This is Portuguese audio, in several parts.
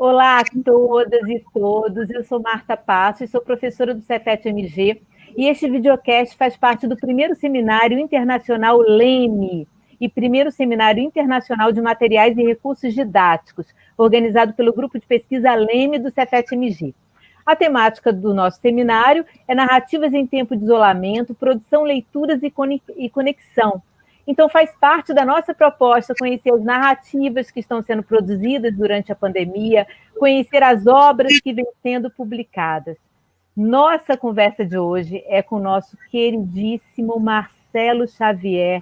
Olá a todas e todos, eu sou Marta Passos, sou professora do Cefet-MG e este videocast faz parte do primeiro seminário internacional LEME e primeiro seminário internacional de materiais e recursos didáticos, organizado pelo grupo de pesquisa LEME do Cefet-MG. A temática do nosso seminário é narrativas em tempo de isolamento, produção, leituras e conexão. Então, faz parte da nossa proposta conhecer as narrativas que estão sendo produzidas durante a pandemia, conhecer as obras que vêm sendo publicadas. Nossa conversa de hoje é com o nosso queridíssimo Marcelo Xavier.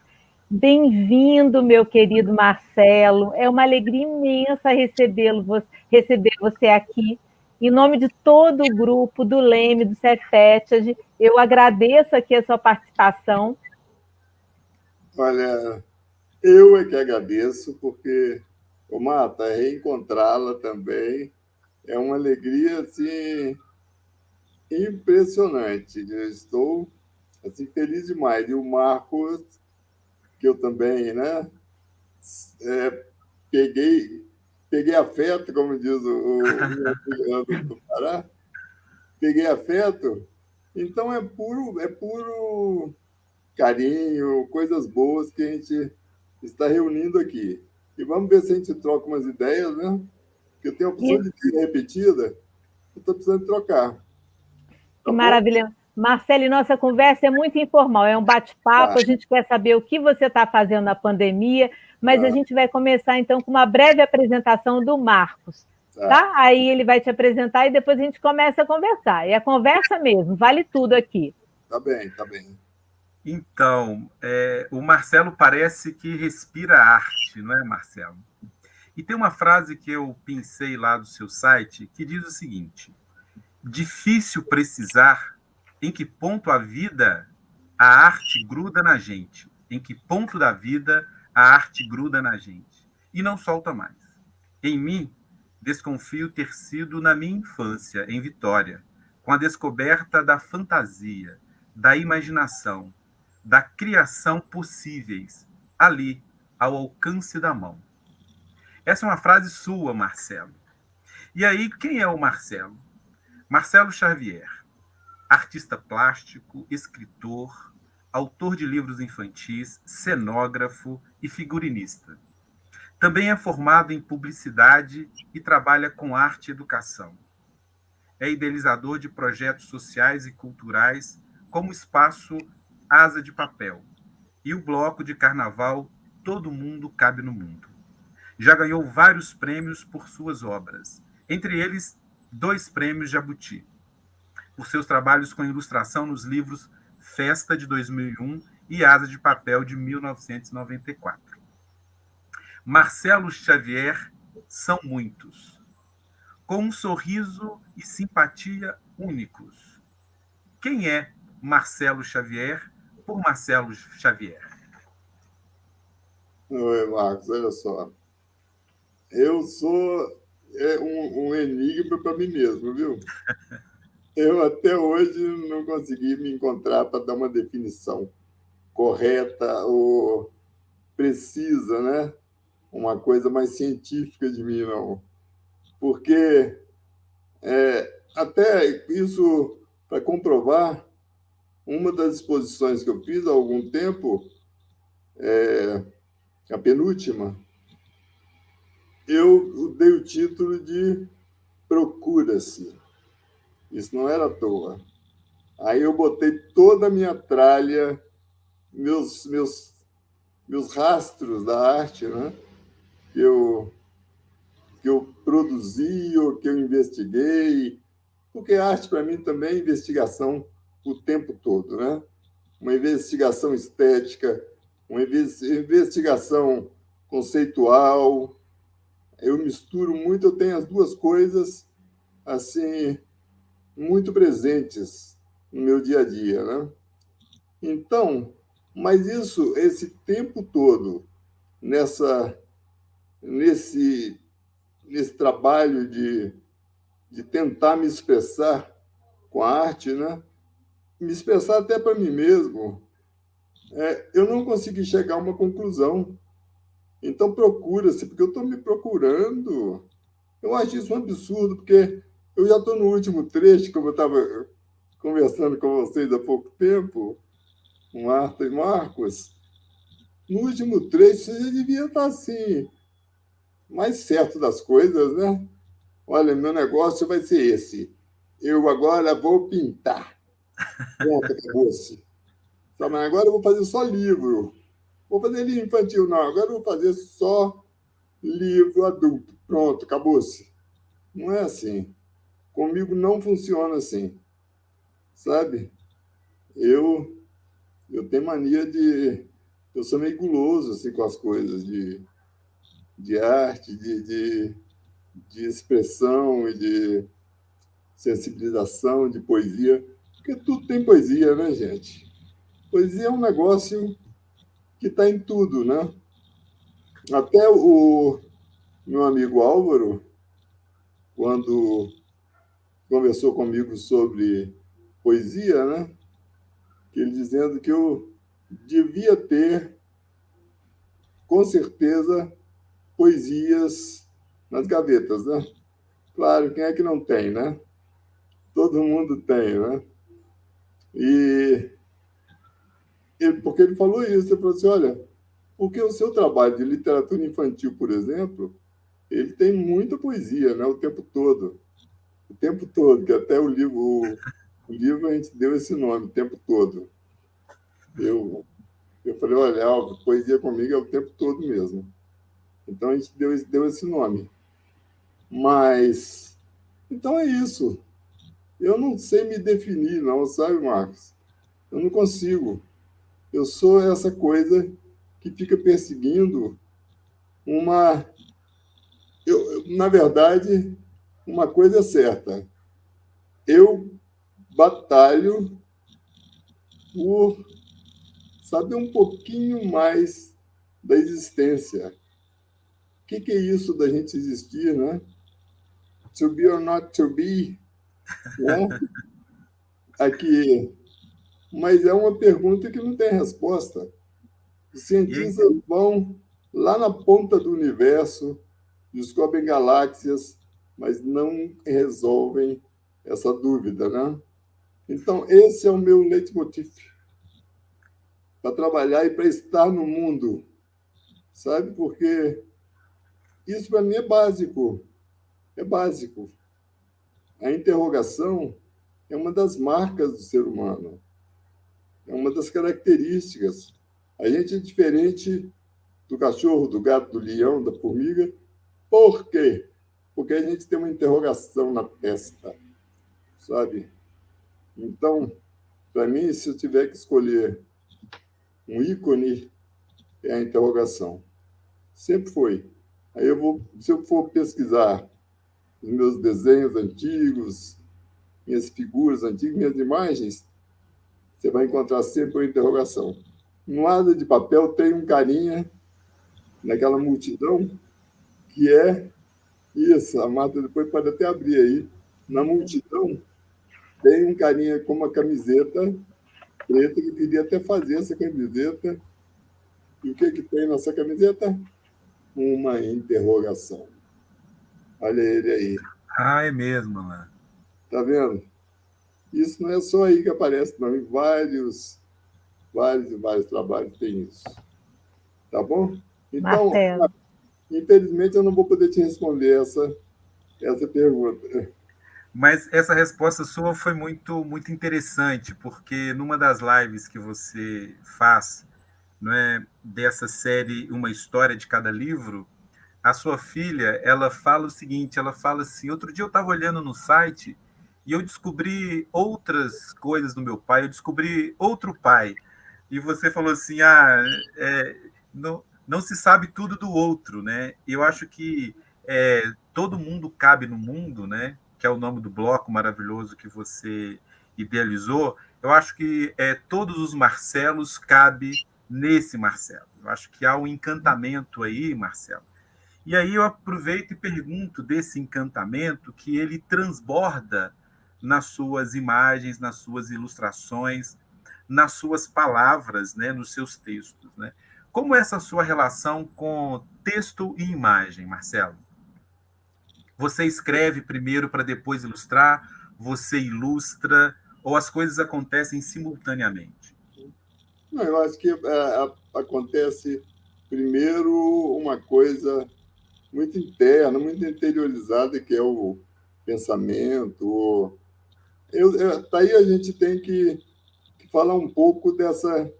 Bem-vindo, meu querido Marcelo. É uma alegria imensa receber você aqui. Em nome de todo o grupo do LEME, do Cefet, eu agradeço aqui a sua participação. Olha, eu é que agradeço, porque, Marta, reencontrá-la também é uma alegria assim, impressionante. Eu estou assim, feliz demais. E o Marcos, que eu também peguei afeto, como diz o meu do Pará, peguei afeto, então é puro carinho, coisas boas que a gente está reunindo aqui. E vamos ver se a gente troca umas ideias, né? Porque eu tenho a opção de vida repetida, eu estou precisando trocar. Que maravilha. Marcelo, nossa conversa é muito informal, é um bate-papo, a gente quer saber o que você está fazendo na pandemia, mas a gente vai começar, então, com uma breve apresentação do Marcos, tá? Aí ele vai te apresentar e depois a gente começa a conversar. É a conversa mesmo, vale tudo aqui. Tá bem, tá bem. Então, o Marcelo parece que respira arte, não é, Marcelo? E tem uma frase que eu pensei lá do seu site que diz o seguinte: difícil precisar em que ponto a vida, a arte gruda na gente. Em que ponto da vida a arte gruda na gente. E não solta mais. Em mim, desconfio ter sido na minha infância, em Vitória, com a descoberta da fantasia, da imaginação, da criação possíveis, ali, ao alcance da mão. Essa é uma frase sua, Marcelo. E aí, quem é o Marcelo? Marcelo Xavier, artista plástico, escritor, autor de livros infantis, cenógrafo e figurinista. Também é formado em publicidade e trabalha com arte e educação. É idealizador de projetos sociais e culturais, como o Espaço Asa de Papel e o bloco de carnaval Todo Mundo Cabe no Mundo. Já ganhou vários prêmios por suas obras, entre eles 2 prêmios Jabuti, por seus trabalhos com ilustração nos livros Festa, de 2001, e Asa de Papel, de 1994. Marcelo Xavier são muitos, com um sorriso e simpatia únicos. Quem é Marcelo Xavier por Marcelo Xavier? Oi, Marcos, olha só. Eu sou um enigma para mim mesmo, viu? Eu até hoje não consegui me encontrar para dar uma definição correta ou precisa, né? Uma coisa mais científica de mim, não. Porque até isso, para comprovar, uma das exposições que eu fiz há algum tempo, a penúltima, eu dei o título de Procura-se. Isso não era à toa. Aí eu botei toda a minha tralha, meus rastros da arte, né? que eu produzi ou que eu investiguei, porque arte, para mim, também é investigação o tempo todo, né? Uma investigação estética, uma investigação conceitual. Eu misturo muito, eu tenho as duas coisas assim muito presentes no meu dia a dia, né? Então, mas esse tempo todo nesse trabalho de tentar me expressar com a arte, né? Me expressar até para mim mesmo, eu não consegui chegar a uma conclusão. Então, procura-se, porque eu estou me procurando. Eu acho isso um absurdo, porque eu já estou no último trecho, como eu estava conversando com vocês há pouco tempo, com Marta e Marcos. No último trecho, você já devia estar assim, mais certo das coisas, né? Olha, meu negócio vai ser esse. Eu agora vou pintar. Pronto, acabou-se. Mas agora eu vou fazer só livro. Vou fazer livro infantil, não. Agora eu vou fazer só livro adulto. Pronto, acabou-se. Não é assim. Comigo não funciona assim, sabe? Eu, eu tenho mania de... Eu sou meio guloso assim, com as coisas de arte, de expressão e de sensibilização, de poesia. Porque tudo tem poesia, né, gente? Poesia é um negócio que está em tudo, né? Até o meu amigo Álvaro, quando conversou comigo sobre poesia, né? Que ele dizendo que eu devia ter, com certeza, poesias nas gavetas, né? Claro, quem é que não tem, né? Todo mundo tem, né? E porque ele falou isso, ele falou assim, olha, porque o seu trabalho de literatura infantil, por exemplo, ele tem muita poesia, né? O tempo todo, que até o livro a gente deu esse nome, o tempo todo. Eu falei, olha, Alvo, poesia comigo é o tempo todo mesmo. Então a gente deu esse nome. Mas, então é isso. Eu não sei me definir, não, sabe, Marcos? Eu não consigo. Eu sou essa coisa que fica perseguindo uma. Na verdade, uma coisa é certa. Eu batalho por saber um pouquinho mais da existência. O que é isso da gente existir, né? To be or not to be, né? Aqui. Mas é uma pergunta que não tem resposta. Os E cientistas vão lá na ponta do universo, descobrem galáxias, mas não resolvem essa dúvida, né? Então, esse é o meu leitmotiv para trabalhar e para estar no mundo, sabe? Porque isso para mim é básico, é básico. A interrogação é uma das marcas do ser humano, é uma das características. A gente é diferente do cachorro, do gato, do leão, da formiga. Por quê? Porque a gente tem uma interrogação na testa, sabe? Então, para mim, se eu tiver que escolher um ícone, é a interrogação. Sempre foi. Aí se eu for pesquisar os meus desenhos antigos, minhas figuras antigas, minhas imagens, você vai encontrar sempre uma interrogação. No lado de papel tem um carinha naquela multidão que é isso, a Marta depois pode até abrir aí. Na multidão tem um carinha com uma camiseta preta que queria até fazer essa camiseta. E o que tem nessa camiseta? Uma interrogação. Olha ele aí. Ah, é mesmo, Alain. Tá vendo? Isso não é só aí que aparece, não. Em vários e vários trabalhos tem isso. Tá bom? Então, Marcelo. infelizmente, eu não vou poder te responder essa pergunta. Mas essa resposta sua foi muito interessante, porque numa das lives que você faz, não é, dessa série Uma História de Cada Livro, a sua filha, ela fala o seguinte, ela fala assim, outro dia eu estava olhando no site e eu descobri outras coisas do meu pai, eu descobri outro pai. E você falou assim, não se sabe tudo do outro, né? Eu acho que todo mundo cabe no mundo, né? Que é o nome do bloco maravilhoso que você idealizou. Eu acho que todos os Marcelos cabem nesse Marcelo. Eu acho que há um encantamento aí, Marcelo. E aí eu aproveito e pergunto desse encantamento que ele transborda nas suas imagens, nas suas ilustrações, nas suas palavras, né, nos seus textos, né? Como é essa sua relação com texto e imagem, Marcelo? Você escreve primeiro para depois ilustrar? Você ilustra? Ou as coisas acontecem simultaneamente? Não, eu acho que acontece primeiro uma coisa muito interna, muito interiorizada, que é o pensamento. Daí a gente tem que falar um pouco dessa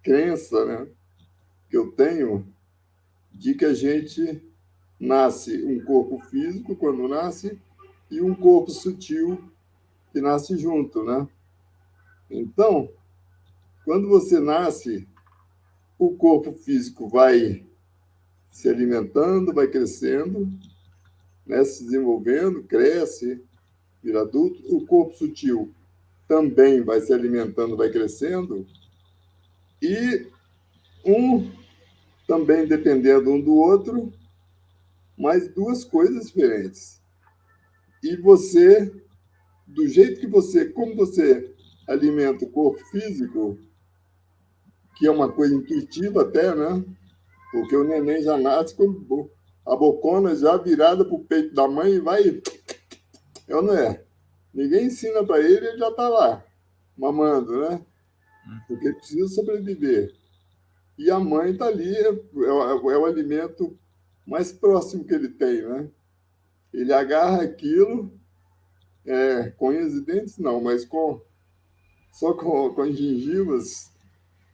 crença, né, que eu tenho de que a gente nasce um corpo físico quando nasce e um corpo sutil que nasce junto, né? Então, quando você nasce, o corpo físico vai se alimentando, vai crescendo, né, se desenvolvendo, cresce, vira adulto. O corpo sutil também vai se alimentando, vai crescendo, e um também dependendo um do outro, mas duas coisas diferentes. E você, do jeito que você, como você alimenta o corpo físico, que é uma coisa intuitiva até, né? Porque o neném já nasce com a bocona já virada para o peito da mãe e vai. É ou não é? Ninguém ensina para ele, ele já está lá, mamando, né? Porque ele precisa sobreviver. E a mãe está ali, é o alimento mais próximo que ele tem, né? Ele agarra aquilo, com unhas e dentes, não, mas só com as gengivas,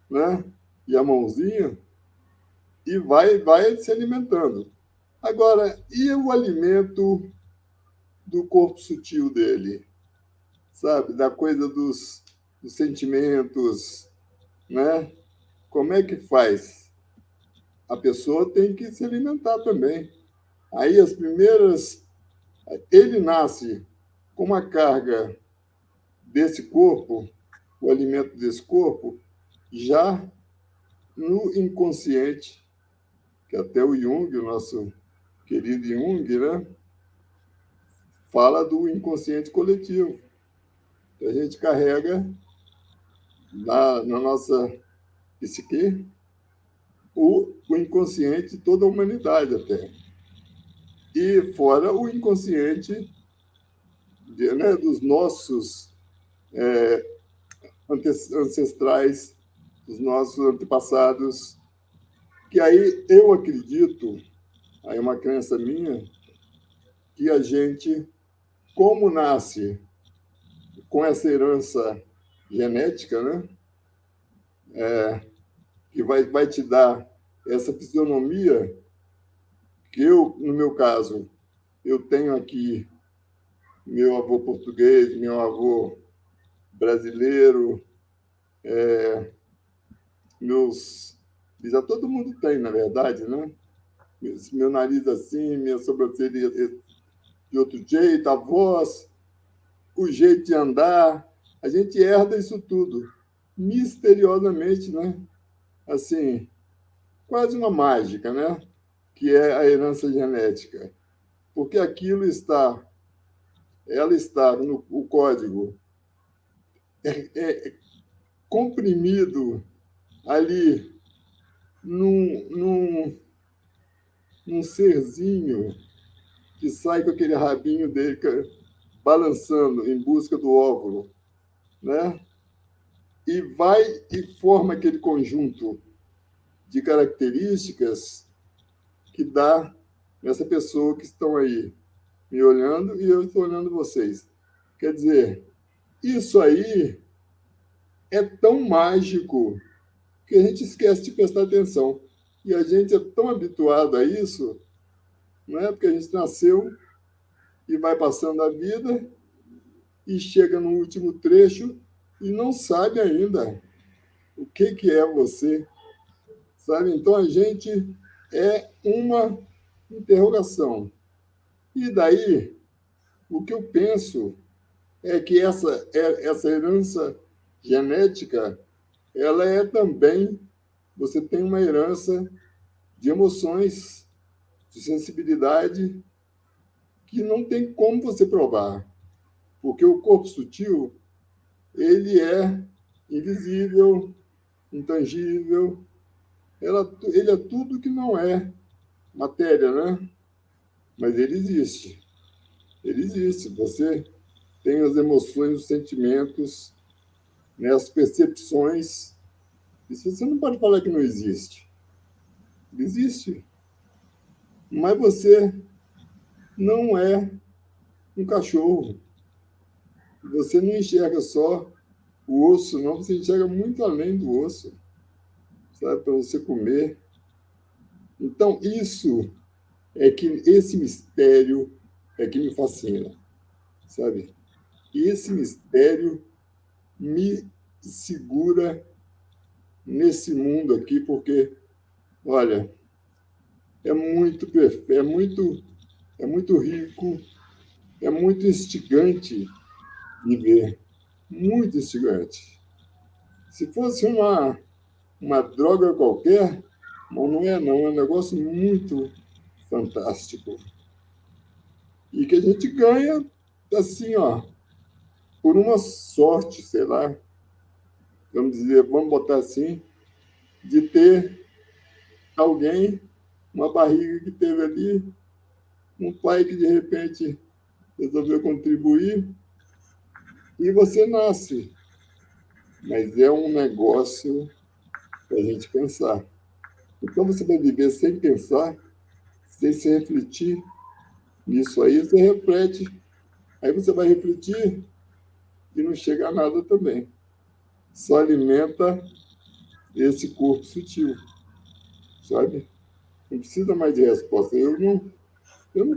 né? E a mãozinha, e vai se alimentando. Agora, e o alimento do corpo sutil dele? Sabe? Da coisa dos sentimentos, né? Como é que faz? A pessoa tem que se alimentar também. Aí as primeiras. Ele nasce com uma carga desse corpo, o alimento desse corpo, já no inconsciente, que até o Jung, o nosso querido Jung, né, fala do inconsciente coletivo. Que a gente carrega na nossa psique o inconsciente de toda a humanidade até. E fora o inconsciente né, dos nossos ancestrais, dos nossos antepassados, que aí eu acredito, aí é uma crença minha, que a gente, como nasce com essa herança genética, né, que vai te dar essa fisionomia, que eu, no meu caso, eu tenho aqui meu avô português, meu avô brasileiro, meus. Já todo mundo tem, na verdade, né? Meu nariz assim, minha sobrancelha de outro jeito, a voz, o jeito de andar. A gente herda isso tudo, misteriosamente, né? Assim, quase uma mágica, né? Que é a herança genética. Porque aquilo ela está no o código é comprimido ali num serzinho que sai com aquele rabinho dele balançando em busca do óvulo, né? E vai e forma aquele conjunto de características que dá nessa pessoa que estão aí me olhando e eu estou olhando vocês. Quer dizer, isso aí é tão mágico que a gente esquece de prestar atenção. E a gente é tão habituado a isso, não é? Porque a gente nasceu e vai passando a vida e chega no último trecho e não sabe ainda o que é você, sabe? Então a gente é uma interrogação. E daí, o que eu penso é que essa herança genética, ela é também, você tem uma herança de emoções, de sensibilidade, que não tem como você provar, porque o corpo sutil, ele é invisível, intangível, ele é tudo que não é matéria, né? mas ele existe. Ele existe. Você tem as emoções, os sentimentos, né, as percepções. Isso você não pode falar que não existe. Ele existe. Mas você não é um cachorro. Você não enxerga só o osso, não. Você enxerga muito além do osso, sabe? Para você comer. Então, esse mistério é que me fascina, sabe? E esse mistério me segura nesse mundo aqui, porque, olha, é muito perfeito, é muito rico, é muito instigante de ver, muito instigante. Se fosse uma droga qualquer, não é não, é um negócio muito fantástico. E que a gente ganha, assim, ó, por uma sorte, sei lá, vamos dizer, vamos botar assim, de ter alguém, uma barriga que teve ali, um pai que de repente resolveu contribuir, e você nasce. Mas é um negócio para a gente pensar. Então você vai viver sem pensar, sem se refletir nisso aí, você reflete. Aí você vai refletir e não chega a nada também. Só alimenta esse corpo sutil, sabe? Não precisa mais de resposta. Eu não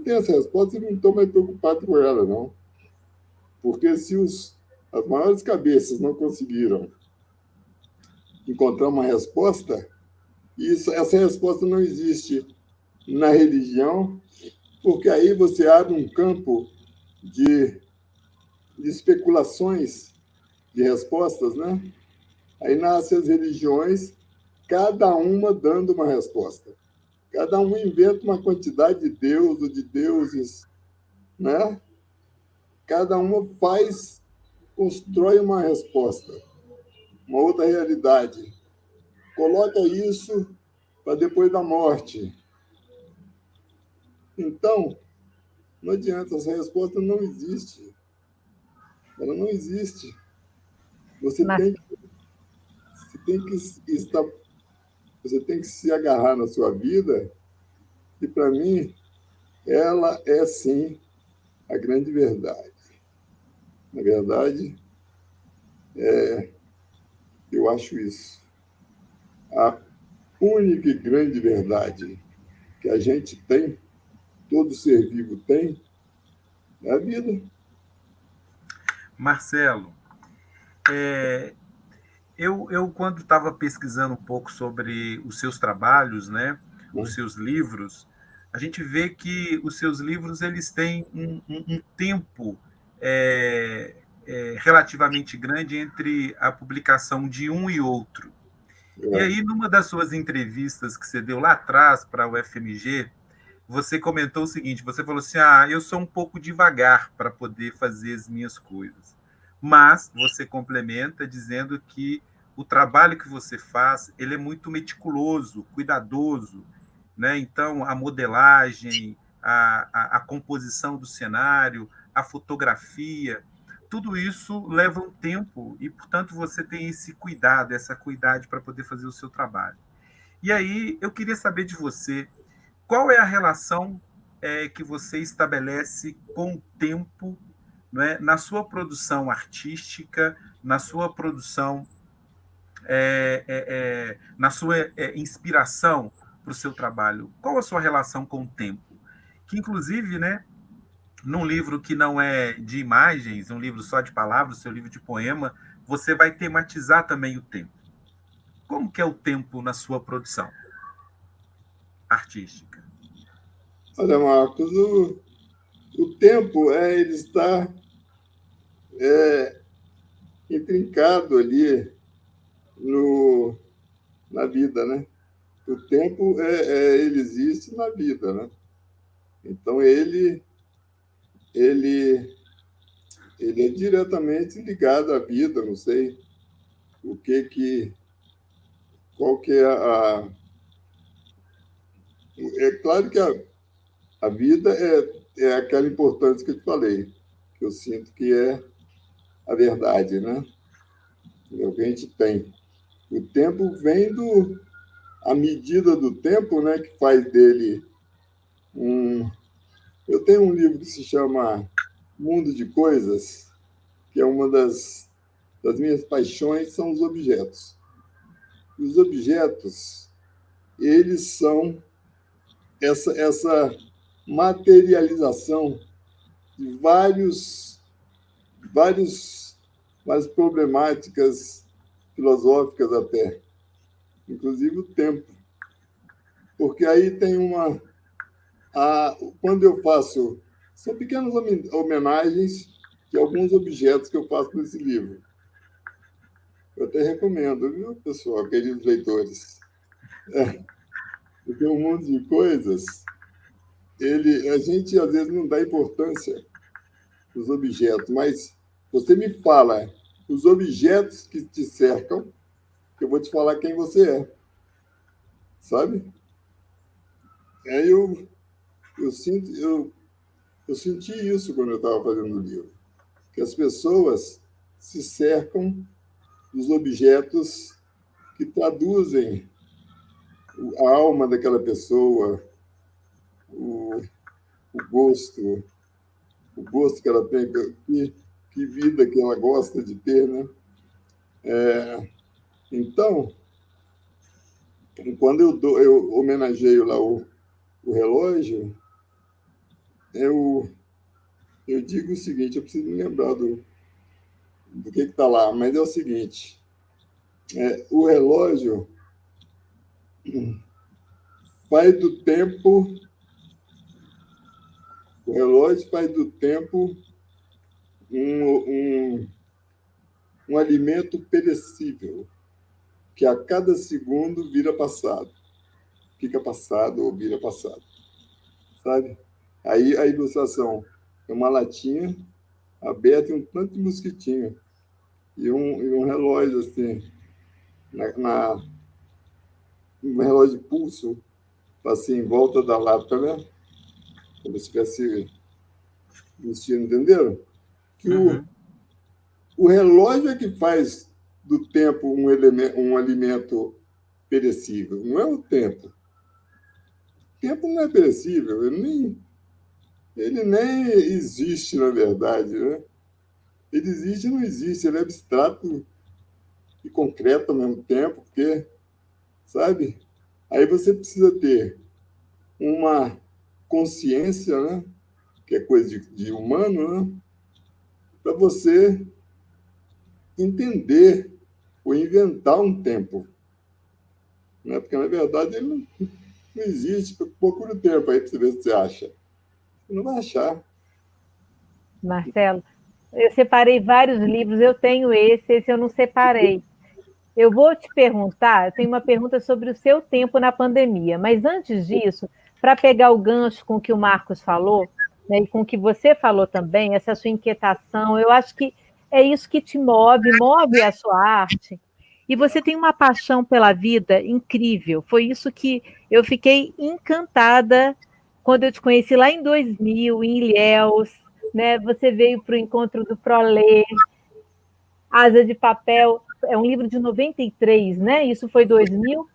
tenho essa resposta e não estou mais preocupado com ela, não. Porque se as maiores cabeças não conseguiram encontrar uma resposta, essa resposta não existe na religião, porque aí você abre um campo de, de especulações de respostas, né? Aí nascem as religiões, cada uma dando uma resposta. Cada um inventa uma quantidade de deus ou de deuses, né? Cada uma constrói uma resposta, uma outra realidade. Coloca isso para depois da morte. Então, não adianta, essa resposta não existe. Ela não existe. Você Mas, tem, você tem que estar, você tem que se agarrar na sua vida, e para mim, ela é sim a grande verdade. Na verdade, eu acho isso. A única e grande verdade que a gente tem, todo ser vivo tem, é a vida. Marcelo, eu quando estava pesquisando um pouco sobre os seus trabalhos, né, Né? os seus livros, a gente vê que os seus livros eles têm um tempo relativamente grande entre a publicação de um e outro. E É. aí, numa das suas entrevistas que você deu lá atrás para o FMG, você comentou o seguinte: você falou assim, eu sou um pouco devagar para poder fazer as minhas coisas. Mas você complementa dizendo que o trabalho que você faz, ele é muito meticuloso, cuidadoso, né? Então, a modelagem, a composição do cenário, a fotografia, tudo isso leva um tempo e, portanto, você tem esse cuidado, essa cuidade para poder fazer o seu trabalho. E aí, eu queria saber de você, qual é a relação que você estabelece com o tempo, né, na sua produção artística, na sua produção, na sua inspiração para o seu trabalho? Qual a sua relação com o tempo? Que, inclusive, né, num livro que não é de imagens, um livro só de palavras, seu livro de poema, você vai tematizar também o tempo. Como que é o tempo na sua produção artística? Olha, Marcos, o tempo ele está intrincado ali no, na vida, né? O tempo ele existe na vida, né? Então ele ele é diretamente ligado à vida. Não sei o que qual que é a é claro que A vida é aquela importância que eu te falei, que eu sinto que é a verdade, né? É o que a gente tem. O tempo vem a medida do tempo, né, que faz dele um. Eu tenho um livro que se chama Mundo de Coisas, que é uma das minhas paixões, são os objetos. Os objetos, eles são essa materialização de várias problemáticas filosóficas até, inclusive o tempo. Porque aí tem quando eu faço, são pequenas homenagens de alguns objetos que eu faço nesse livro. Eu até recomendo, viu, pessoal, queridos leitores? Porque um mundo de coisas, a gente às vezes não dá importância os objetos, mas você me fala os objetos que te cercam, que eu vou te falar quem você é, sabe? Aí eu senti isso quando eu estava fazendo o livro, que as pessoas se cercam dos objetos que traduzem a alma daquela pessoa, o, o gosto que ela tem, que vida que ela gosta de ter, né? Então, quando eu homenageio lá o relógio, eu digo o seguinte, eu preciso me lembrar do que está lá, mas é o seguinte, o relógio faz do tempo, o relógio faz do tempo um alimento perecível, que a cada segundo vira passado. Fica passado ou vira passado. Sabe? Aí a ilustração é uma latinha aberta e um tanto de mosquitinho. E um relógio, assim, um relógio de pulso, assim, em volta da lata, né? Como se estivesse vestindo, entenderam? Que o relógio é que faz do tempo um alimento perecível, não é o tempo. O tempo não é perecível, ele nem existe, na verdade, né? Ele existe e não existe, ele é abstrato e concreto ao mesmo tempo, porque, sabe? Aí você precisa ter uma consciência, né? Que é coisa de humano, né? Para você entender ou inventar um tempo. Né? Porque, na verdade, ele não existe. Procura o tempo aí para você ver se você acha. Você não vai achar. Marcelo, eu separei vários livros, eu tenho esse eu não separei. Eu vou te perguntar, eu tenho uma pergunta sobre o seu tempo na pandemia, mas antes disso, para pegar o gancho com o que o Marcos falou, né, e com o que você falou também, essa sua inquietação, eu acho que é isso que te move a sua arte, e você tem uma paixão pela vida incrível. Foi isso que eu fiquei encantada quando eu te conheci lá em 2000, em Ilhéus, né? Você veio para o encontro do Prolé, Asa de Papel, é um livro de 93, né? Isso foi 2000.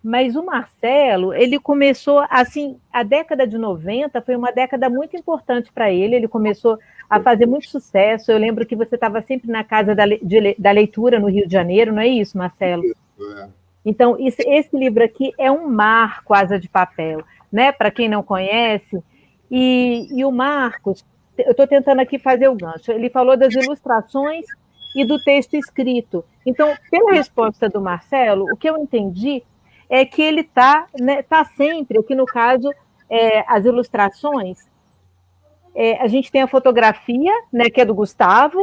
Mas o Marcelo, ele começou, assim, a década de 90 foi uma década muito importante para ele começou a fazer muito sucesso. Eu lembro que você estava sempre na Casa da Leitura, no Rio de Janeiro, não é isso, Marcelo? Então, esse livro aqui é um marco, Asa de Papel, né? Para quem não conhece. E o Marcos, eu estou tentando aqui fazer o gancho, ele falou das ilustrações e do texto escrito. Então, pela resposta do Marcelo, o que eu entendi é que ele está, né, tá sempre, aqui no caso, as ilustrações, a gente tem a fotografia, né, que é do Gustavo,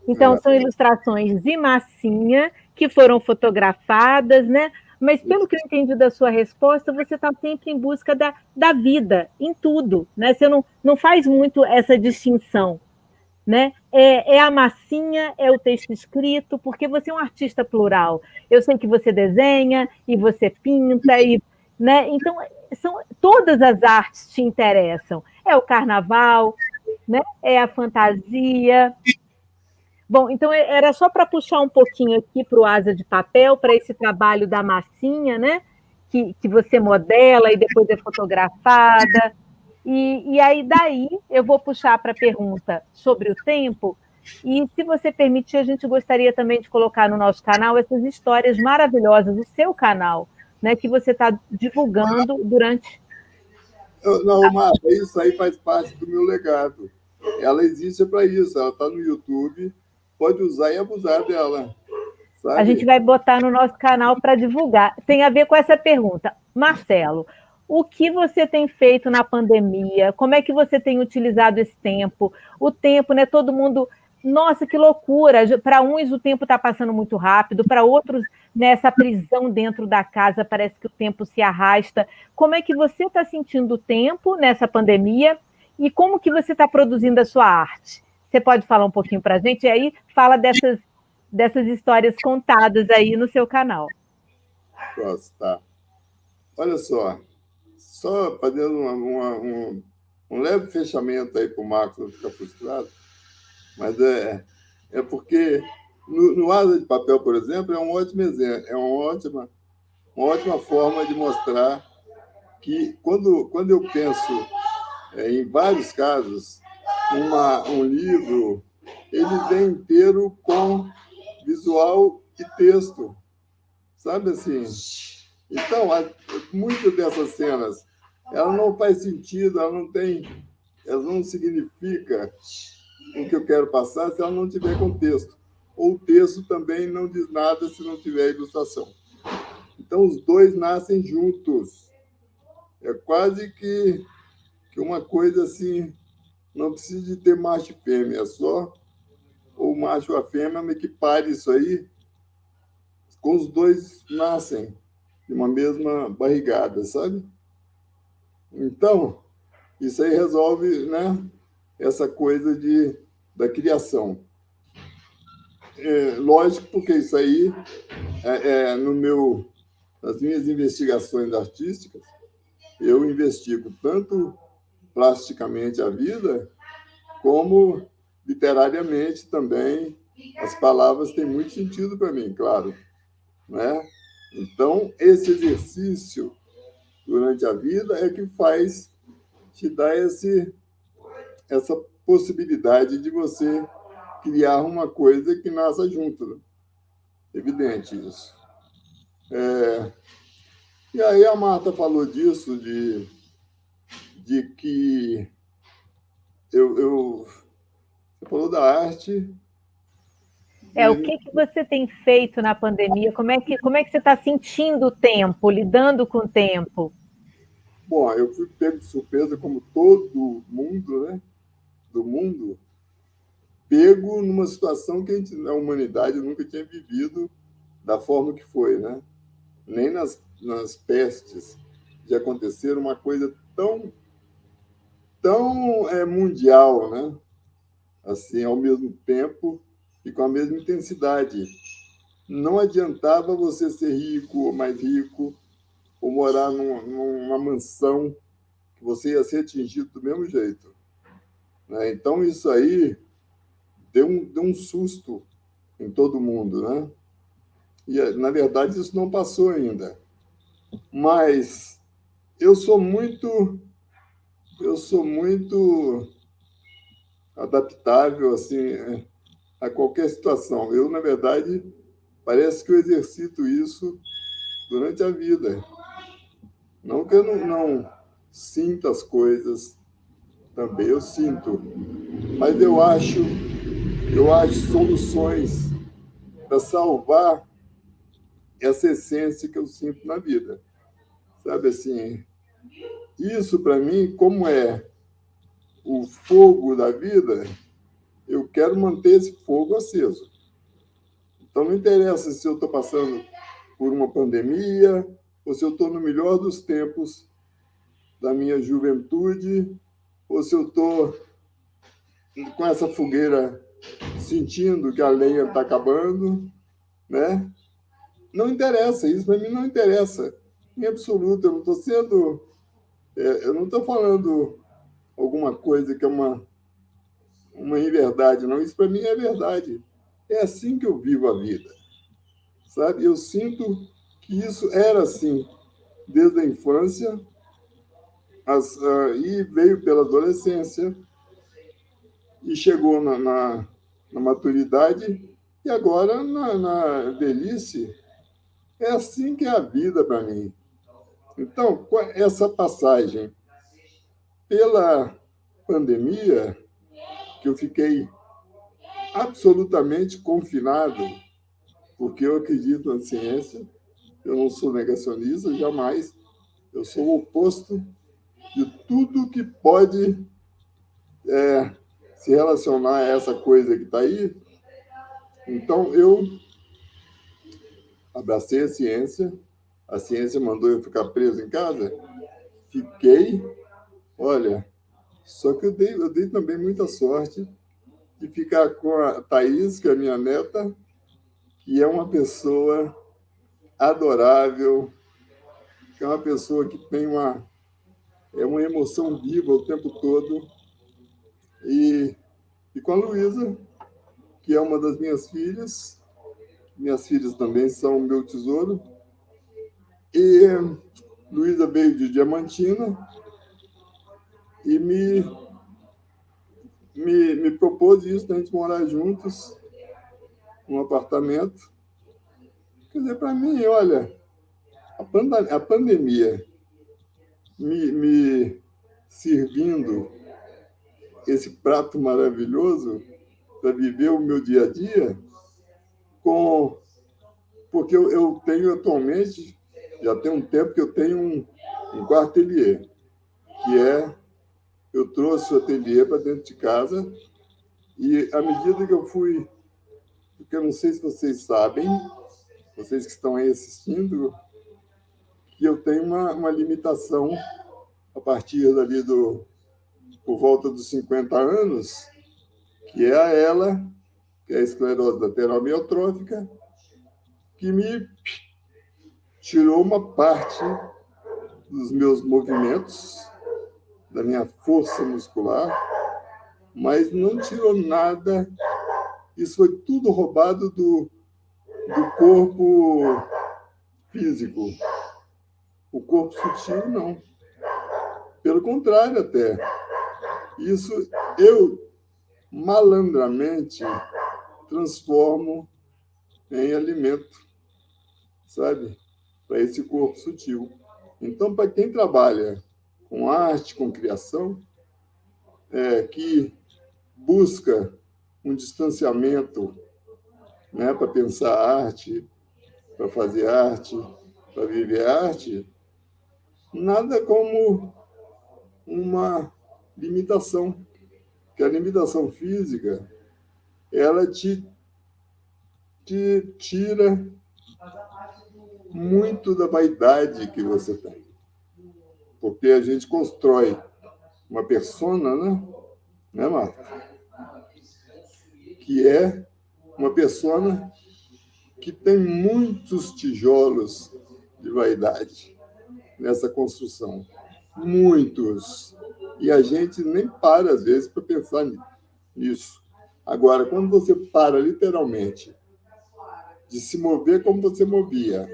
então são ilustrações de massinha, que foram fotografadas, né? Mas pelo que eu entendi da sua resposta, você está sempre em busca da vida, em tudo, né? Você não faz muito essa distinção, né? É a massinha, é o texto escrito, porque você é um artista plural. Eu sei que você desenha, e você pinta, e né? Então, todas as artes te interessam. É o carnaval, né? É a fantasia. Bom, então era só para puxar um pouquinho aqui para o Asa de Papel, para esse trabalho da massinha, né? Que você modela e depois é fotografada. E aí, daí, eu vou puxar para a pergunta sobre o tempo. E, se você permitir, a gente gostaria também de colocar no nosso canal essas histórias maravilhosas, o seu canal, né, que você está divulgando durante. Não, Marta, isso aí faz parte do meu legado. Ela existe para isso, ela está no YouTube, pode usar e abusar dela, A gente sabe? vai botar no nosso canal para divulgar. Tem a ver com essa pergunta. Marcelo, o que você tem feito na pandemia? Como é que você tem utilizado esse tempo? O tempo, né? Todo mundo. Nossa, que loucura! Para uns o tempo está passando muito rápido, para outros, nessa prisão dentro da casa, parece que o tempo se arrasta. Como é que você está sentindo o tempo nessa pandemia e como que você está produzindo a sua arte? Você pode falar um pouquinho para a gente? E aí fala dessas histórias contadas aí no seu canal. Posso, tá. Olha só fazendo um leve fechamento aí para o Marcos não ficar frustrado, mas é porque no Asa de Papel, por exemplo, é um ótimo exemplo, é uma ótima forma de mostrar que quando eu penso em vários casos, um livro, ele vem inteiro com visual e texto, sabe assim? Então, muitas dessas cenas, ela não faz sentido, ela não significa o que eu quero passar se ela não tiver contexto. Ou o texto também não diz nada se não tiver ilustração. Então, os dois nascem juntos. É quase que uma coisa assim, não precisa de ter macho e fêmea, é só o macho ou a fêmea me equipare isso aí, com os dois nascem de uma mesma barrigada, sabe? Então, isso aí resolve, né, essa coisa da criação. Lógico, porque isso aí, nas minhas investigações artísticas, eu investigo tanto plasticamente a vida, como literariamente também. As palavras têm muito sentido para mim, claro, né? Então, esse exercício durante a vida é que te dar essa possibilidade de você criar uma coisa que nasça junto. Né? Evidente isso. E aí a Marta falou disso, de que você falou da arte. O que você tem feito na pandemia? Como é que você está sentindo o tempo, lidando com o tempo? Bom, eu fui pego de surpresa, como todo mundo, né? Do mundo, pego numa situação que a humanidade nunca tinha vivido da forma que foi, né? Nem nas pestes de acontecer uma coisa tão mundial, né? Assim, ao mesmo tempo e com a mesma intensidade. Não adiantava você ser rico ou mais rico, ou morar numa mansão, que você ia ser atingido do mesmo jeito. Né? Então, isso aí deu um susto em todo mundo, né? E, na verdade, isso não passou ainda. Mas eu sou muito adaptável assim a qualquer situação. Eu, na verdade, parece que eu exercito isso durante a vida. Não que eu não sinta as coisas, também eu sinto, mas eu acho soluções para salvar essa essência que eu sinto na vida. Sabe assim, isso para mim, como é o fogo da vida, eu quero manter esse fogo aceso. Então, não interessa se eu estou passando por uma pandemia ou se eu estou no melhor dos tempos da minha juventude ou se eu estou com essa fogueira sentindo que a lenha está acabando, né? Não interessa, isso para mim não interessa. Em absoluto, eu não estou sendo... eu não estou falando alguma coisa que é uma inverdade, não. Isso para mim é verdade. É assim que eu vivo a vida, sabe? Eu sinto que isso era assim desde a infância e veio pela adolescência e chegou na maturidade e agora na velhice. É assim que é a vida para mim. Então, com essa passagem pela pandemia, que eu fiquei absolutamente confinado, porque eu acredito na ciência, eu não sou negacionista, jamais. Eu sou o oposto de tudo que pode se relacionar a essa coisa que está aí. Então, eu abracei a ciência mandou eu ficar preso em casa, fiquei, olha, só que eu dei também muita sorte de ficar com a Thaís, que é a minha neta, que é uma pessoa adorável, que é uma pessoa que tem uma emoção viva o tempo todo, e com a Luísa, que é uma das minhas filhas também são o meu tesouro, e Luísa veio de Diamantina e me propôs isso, da gente morar juntos num apartamento. Quer dizer, para mim, olha, a pandemia me servindo esse prato maravilhoso para viver o meu dia a dia, com porque eu tenho atualmente, já tem um tempo que eu tenho um quarto ateliê, que eu trouxe o ateliê para dentro de casa, e à medida que eu fui, porque eu não sei se vocês sabem, vocês que estão aí assistindo, que eu tenho uma limitação a partir dali por volta dos 50 anos, que é a ELA, que é a esclerose lateral amiotrófica, que me tirou uma parte dos meus movimentos, da minha força muscular, mas não tirou nada. Isso foi tudo roubado do corpo físico. O corpo sutil, não. Pelo contrário, até. Isso eu malandramente transformo em alimento, sabe? Para esse corpo sutil. Então, para quem trabalha com arte, com criação, que busca um distanciamento, né, para pensar arte, para fazer arte, para viver arte, nada como uma limitação, que a limitação física ela te tira muito da vaidade que você tem, porque a gente constrói uma persona, né, Marta? Que é uma persona que tem muitos tijolos de vaidade nessa construção. Muitos. E a gente nem para, às vezes, para pensar nisso. Agora, quando você para, literalmente, de se mover como você movia,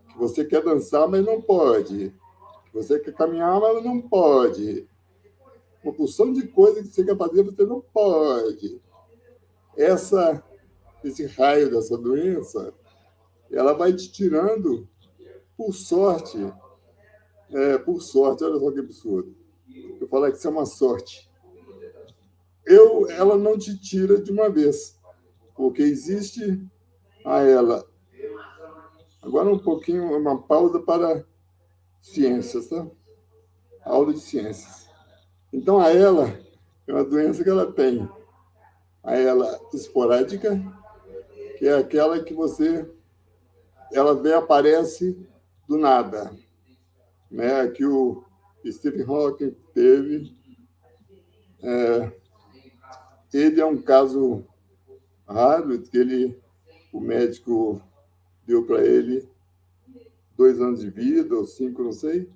que você quer dançar, mas não pode, que você quer caminhar, mas não pode, uma porção de coisas que você quer fazer, você não pode. Esse raio dessa doença, ela vai te tirando, por sorte, olha só que absurdo. Eu falar que isso é uma sorte. Ela não te tira de uma vez, porque existe a ela. Agora um pouquinho, uma pausa para ciências, tá? Aula de ciências. Então, a ela é uma doença que ela tem. A ela esporádica, que é aquela que ela vem, aparece do nada, né? Que o Stephen Hawking teve. Ele é um caso raro, que o médico deu para ele 2 anos de vida, ou 5, não sei,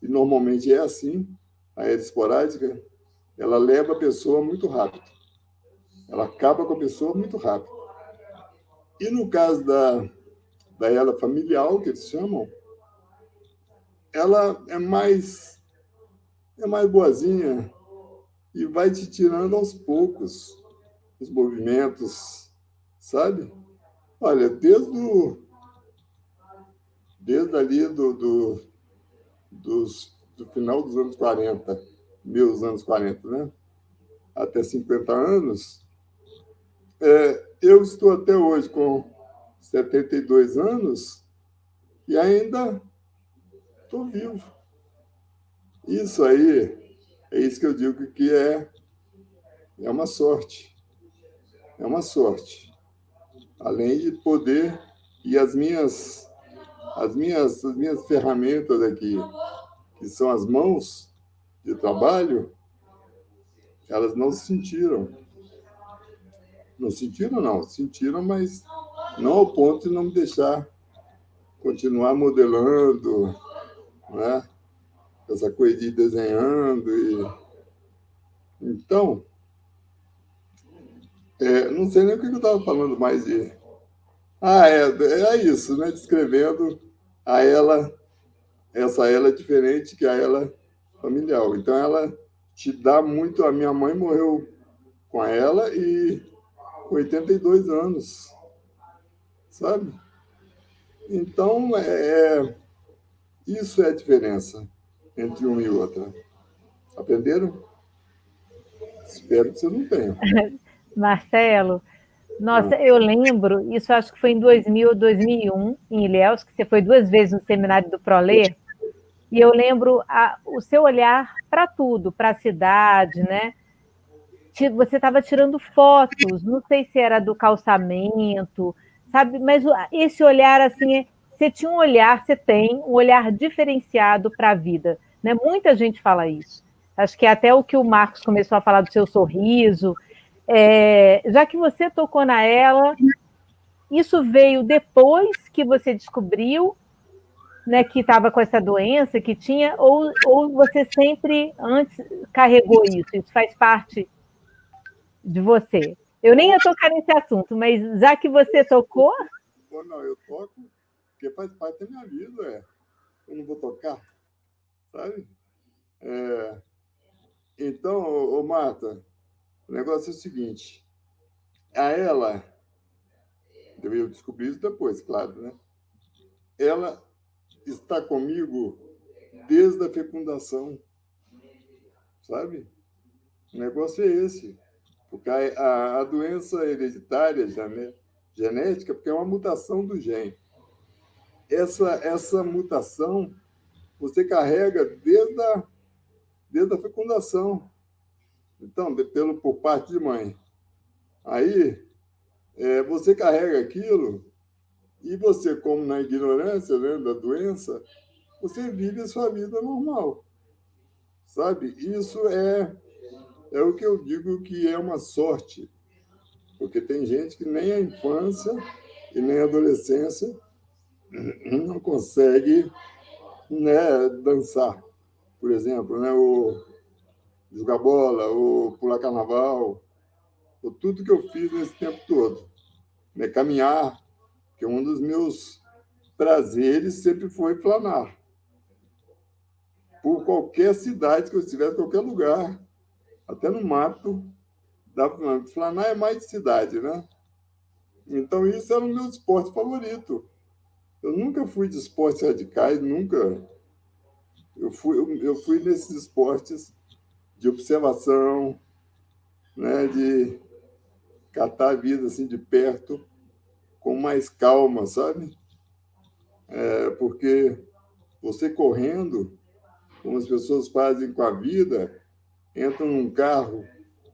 e normalmente é assim, a hernia esporádica, ela leva a pessoa muito rápido. Ela acaba com a pessoa muito rápido. E no caso da hernia familiar, que eles chamam, ela é mais boazinha e vai te tirando aos poucos os movimentos, sabe? Olha, desde ali do final dos anos 40, meus anos 40, né? Até 50 anos, eu estou até hoje com 72 anos e ainda estou vivo. Isso aí, é isso que eu digo que é uma sorte. É uma sorte. Além de poder, e as minhas ferramentas aqui, que são as mãos de trabalho, elas não se sentiram. Não sentiram, não. Sentiram, mas não ao ponto de não me deixar continuar modelando, né? Essa coisa de ir desenhando. Então, não sei nem o que eu estava falando mais de... é isso, né? Descrevendo a ela, essa ela diferente que a ela familiar. Então, ela te dá muito... A minha mãe morreu com ela e com 82 anos, sabe? Então, isso é a diferença entre uma e outra. Aprenderam? Espero que você não tenha. Marcelo, nossa, eu lembro, isso acho que foi em 2000 ou 2001, em Ilhéus, que você foi 2 vezes no seminário do Prolê, e eu lembro o seu olhar para tudo, para a cidade, né? Você estava tirando fotos, não sei se era do calçamento, sabe? Mas esse olhar, assim, você tinha um olhar, você tem um olhar diferenciado para a vida, né? Muita gente fala isso. Acho que é até o que o Marcos começou a falar do seu sorriso. Já que você tocou na ela, isso veio depois que você descobriu, né, que estava com essa doença, que tinha, ou você sempre antes carregou isso? Isso faz parte de você. Eu nem ia tocar nesse assunto, mas já que você tocou... Pô, não, eu toco porque faz parte da minha vida. Eu não vou tocar, sabe? Então, Marta, o negócio é o seguinte. A ela, eu descobri isso depois, claro, né? Ela está comigo desde a fecundação, sabe? O negócio é esse. Porque a doença hereditária genética, porque é uma mutação do gene. Essa mutação você carrega desde a fecundação. Então, por parte de mãe. Aí, você carrega aquilo e você, como na ignorância, né, da doença, você vive a sua vida normal. Sabe? Isso é o que eu digo que é uma sorte. Porque tem gente que nem a infância e nem a adolescência não consegue, né, dançar, por exemplo, né, ou jogar bola, ou pular carnaval, ou tudo que eu fiz nesse tempo todo. Né, caminhar, que um dos meus prazeres sempre foi planar. Por qualquer cidade que eu estivesse, qualquer lugar, até no mato, planar é mais de cidade, né? Então, isso era o meu esporte favorito. Eu nunca fui de esportes radicais, nunca. Eu fui nesses esportes de observação, né, de catar a vida assim de perto, com mais calma, sabe? Porque você correndo, como as pessoas fazem com a vida, entram num carro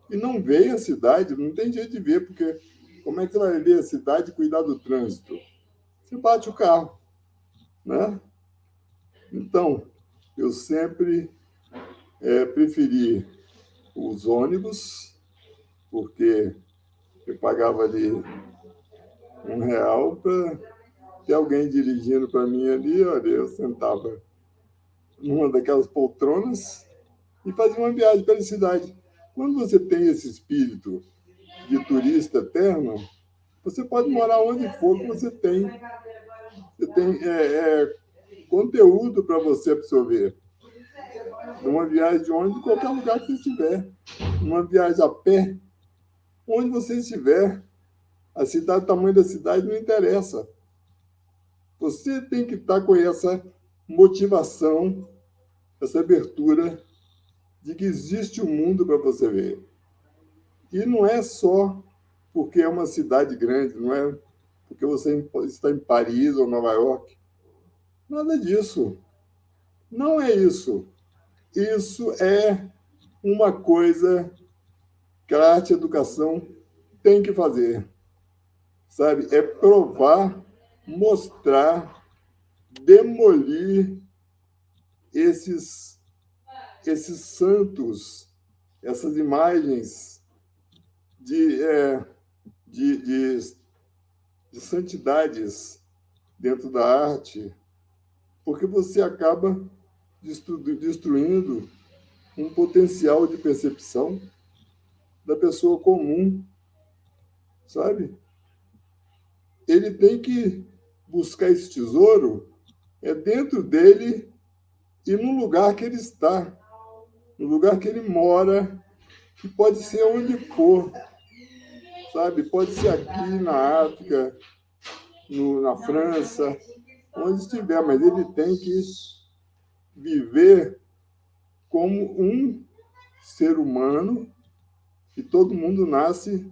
e não vê a cidade, não tem jeito de ver, porque como é que você vai ver a cidade e cuidar do trânsito? Você bate o carro, né? Então, eu sempre preferi os ônibus, porque eu pagava ali R$ 1 para ter alguém dirigindo para mim ali, olha, eu sentava numa daquelas poltronas e fazia uma viagem pela cidade. Quando você tem esse espírito de turista eterno, você pode morar onde for que você tem conteúdo para você absorver. Numa viagem de ônibus, em qualquer lugar que você estiver. Numa viagem a pé, onde você estiver. A cidade, o tamanho da cidade não interessa. Você tem que estar com essa motivação, essa abertura de que existe um mundo para você ver. E não é só porque é uma cidade grande, não é porque você está em Paris ou Nova York. Nada disso. Não é isso. Isso é uma coisa que a arte e a educação tem que fazer. Sabe? É provar, mostrar, demolir esses santos, essas imagens de santidades dentro da arte, porque você acaba destruindo um potencial de percepção da pessoa comum, sabe? Ele tem que buscar esse tesouro dentro dele e no lugar que ele está, no lugar que ele mora, que pode ser onde for, sabe? Pode ser aqui na África, na França, onde estiver, mas ele tem que viver como um ser humano e todo mundo nasce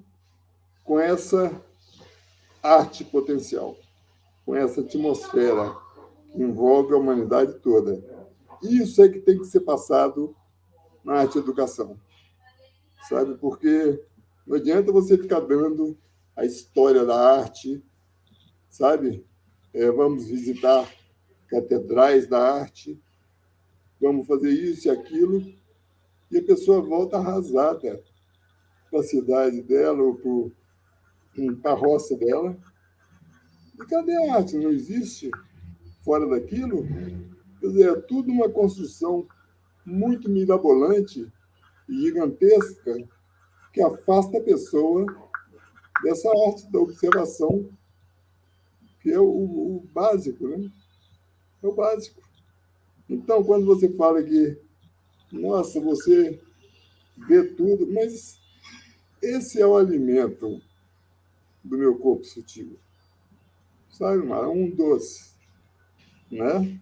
com essa arte potencial, com essa atmosfera que envolve a humanidade toda. Isso é que tem que ser passado na arte e educação, sabe? Porque não adianta você ficar dando a história da arte, sabe? Vamos visitar catedrais da arte, vamos fazer isso e aquilo, e a pessoa volta arrasada para a cidade dela ou para a roça dela. E cadê a arte? Não existe fora daquilo? Quer dizer, é tudo uma construção muito mirabolante e gigantesca que afasta a pessoa dessa arte da observação, que é o básico, né? É o básico. Então, quando você fala que, nossa, você vê tudo, mas esse é o alimento do meu corpo sutil. Sabe, Mara? Um doce, né?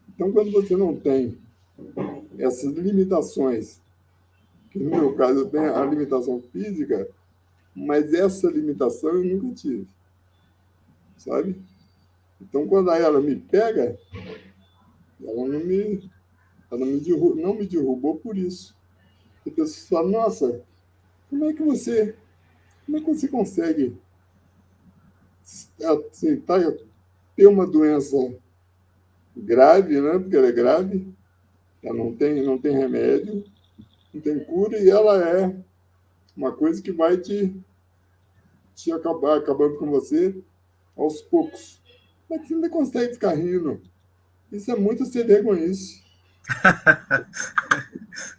Então, quando você não tem essas limitações, que no meu caso eu tenho a limitação física, mas essa limitação eu nunca tive, sabe? Então, quando ela me pega, ela não me derrubou por isso. E a pessoa fala, nossa, como é que você consegue aceitar ter uma doença grave, né? Porque ela é grave, ela não tem remédio, não tem cura, e ela é uma coisa que vai te acabando com você aos poucos. Mas você ainda consegue ficar rindo. Isso é muito ser vergonhice.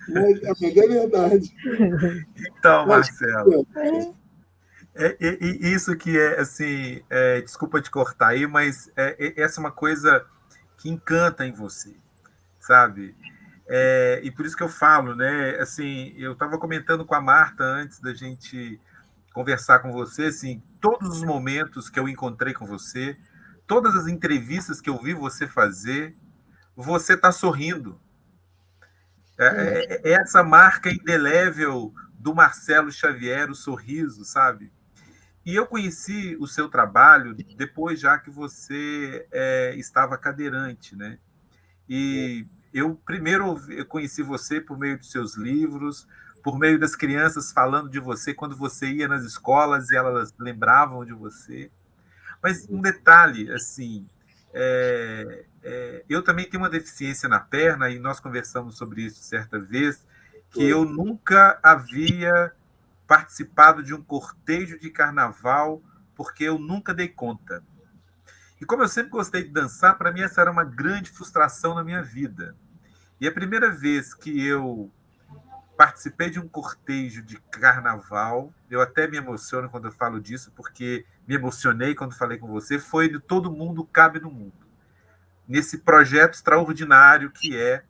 Mas é verdade. Então, Marcelo, isso que é, assim, desculpa te cortar aí, mas essa é uma coisa que encanta em você, sabe? E por isso que eu falo, né? Assim, eu estava comentando com a Marta antes da gente conversar com você, assim, todos os momentos que eu encontrei com você, todas as entrevistas que eu vi você fazer, você está sorrindo. Essa marca indelével do Marcelo Xavier, o sorriso, sabe? E eu conheci o seu trabalho depois já que você estava cadeirante, né? E eu conheci você por meio dos seus livros, por meio das crianças falando de você quando você ia nas escolas e elas lembravam de você. Mas um detalhe, assim, eu também tenho uma deficiência na perna e nós conversamos sobre isso certa vez, que eu nunca havia participado de um cortejo de carnaval porque eu nunca dei conta. E como eu sempre gostei de dançar, para mim essa era uma grande frustração na minha vida. E a primeira vez que eu participei de um cortejo de carnaval, eu até me emociono quando eu falo disso, porque me emocionei quando falei com você, foi no Todo Mundo Cabe no Mundo. Nesse projeto extraordinário que é,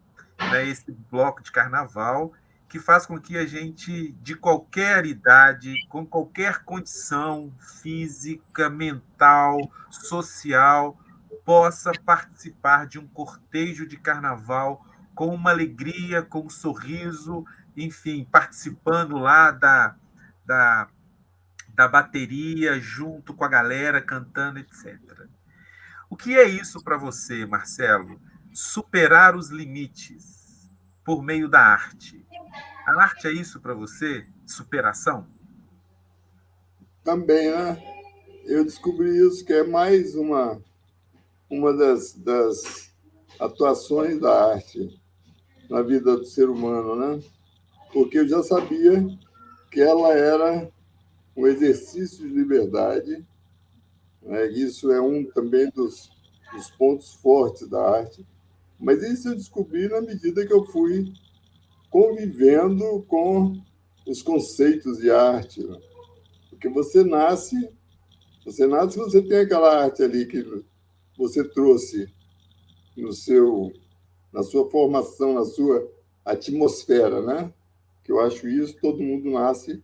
né, esse bloco de carnaval, que faz com que a gente, de qualquer idade, com qualquer condição física, mental, social, possa participar de um cortejo de carnaval com uma alegria, com um sorriso, enfim, participando lá da, da bateria, junto com a galera, cantando, etc. O que é isso para você, Marcelo? Superar os limites por meio da arte. A arte é isso para você? Superação? Também, né? Eu descobri isso, que é mais uma das atuações da arte na vida do ser humano, né? Porque eu já sabia que ela era um exercício de liberdade, né? Isso é um também dos pontos fortes da arte. Mas isso eu descobri na medida que eu fui convivendo com os conceitos de arte, né? Porque você tem aquela arte ali que você trouxe no seu, na sua formação, na sua atmosfera, né? Que eu acho isso, todo mundo nasce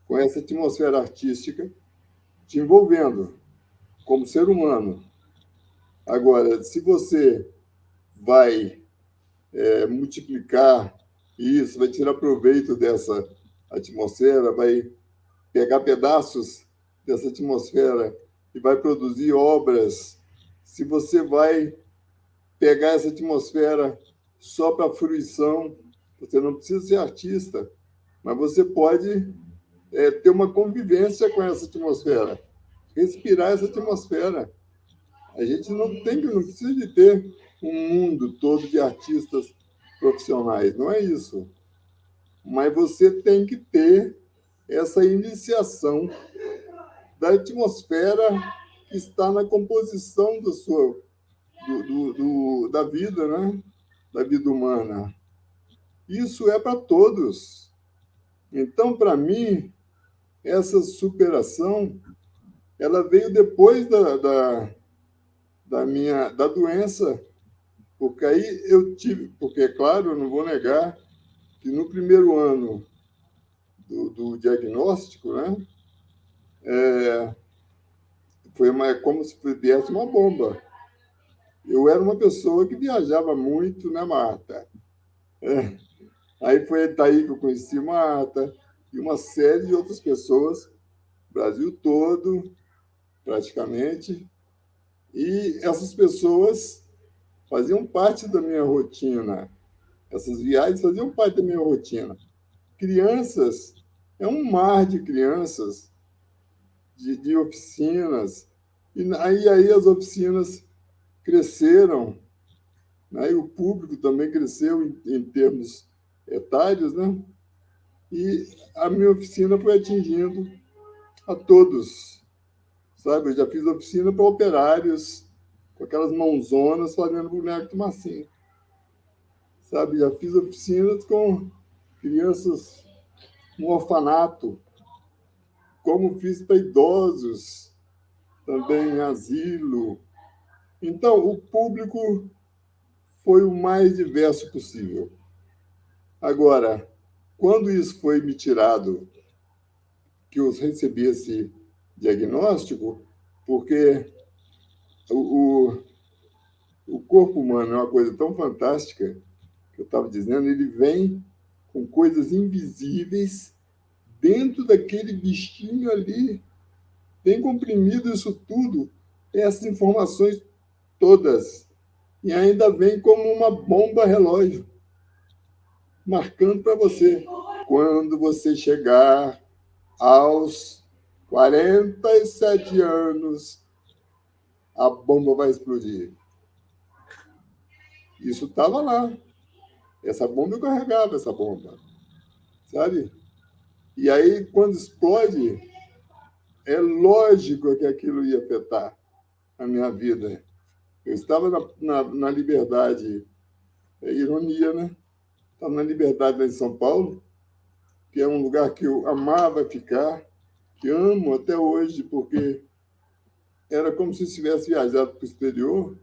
com essa atmosfera artística te envolvendo como ser humano. Agora, se você vai multiplicar isso, vai tirar proveito dessa atmosfera, vai pegar pedaços dessa atmosfera e vai produzir obras, se você vai pegar essa atmosfera só para fruição, você não precisa ser artista, mas você pode ter uma convivência com essa atmosfera, respirar essa atmosfera. A gente não precisa de ter um mundo todo de artistas profissionais, não é isso. Mas você tem que ter essa iniciação da atmosfera que está na composição da vida, né? Da vida humana. Isso é para todos. Então, para mim, essa superação ela veio depois da doença, porque aí eu tive, porque é claro, eu não vou negar que no primeiro ano do diagnóstico, né, como se viesse uma bomba. Eu era uma pessoa que viajava muito, né, Marta? Aí foi daí que eu conheci Marta e uma série de outras pessoas, Brasil todo, praticamente. E essas pessoas faziam parte da minha rotina. Essas viagens faziam parte da minha rotina. Crianças, é um mar de crianças, de oficinas. E aí as oficinas cresceram, né? E o público também cresceu em termos etários, né? E a minha oficina foi atingindo a todos, sabe? Eu já fiz oficina para operários, com aquelas mãozonas fazendo boneco de massinha, sabe? Já fiz oficinas com crianças no orfanato, como fiz para idosos, também em asilo. Então, o público foi o mais diverso possível. Agora, quando isso foi me tirado, que eu recebi esse diagnóstico, porque o, o corpo humano é uma coisa tão fantástica, que eu estava dizendo, ele vem com coisas invisíveis dentro daquele bichinho ali, tem comprimido isso tudo, essas informações todas, e ainda vem como uma bomba relógio, marcando para você. Quando você chegar aos 47 anos, a bomba vai explodir. Isso estava lá. Essa bomba eu carregava, essa bomba, sabe? E aí, quando explode, é lógico que aquilo ia afetar. a minha vida. Eu estava na Liberdade, é ironia, né? Estava na Liberdade lá em São Paulo, que é um lugar que eu amava ficar, que amo até hoje, porque era como se eu tivesse viajado para o exterior,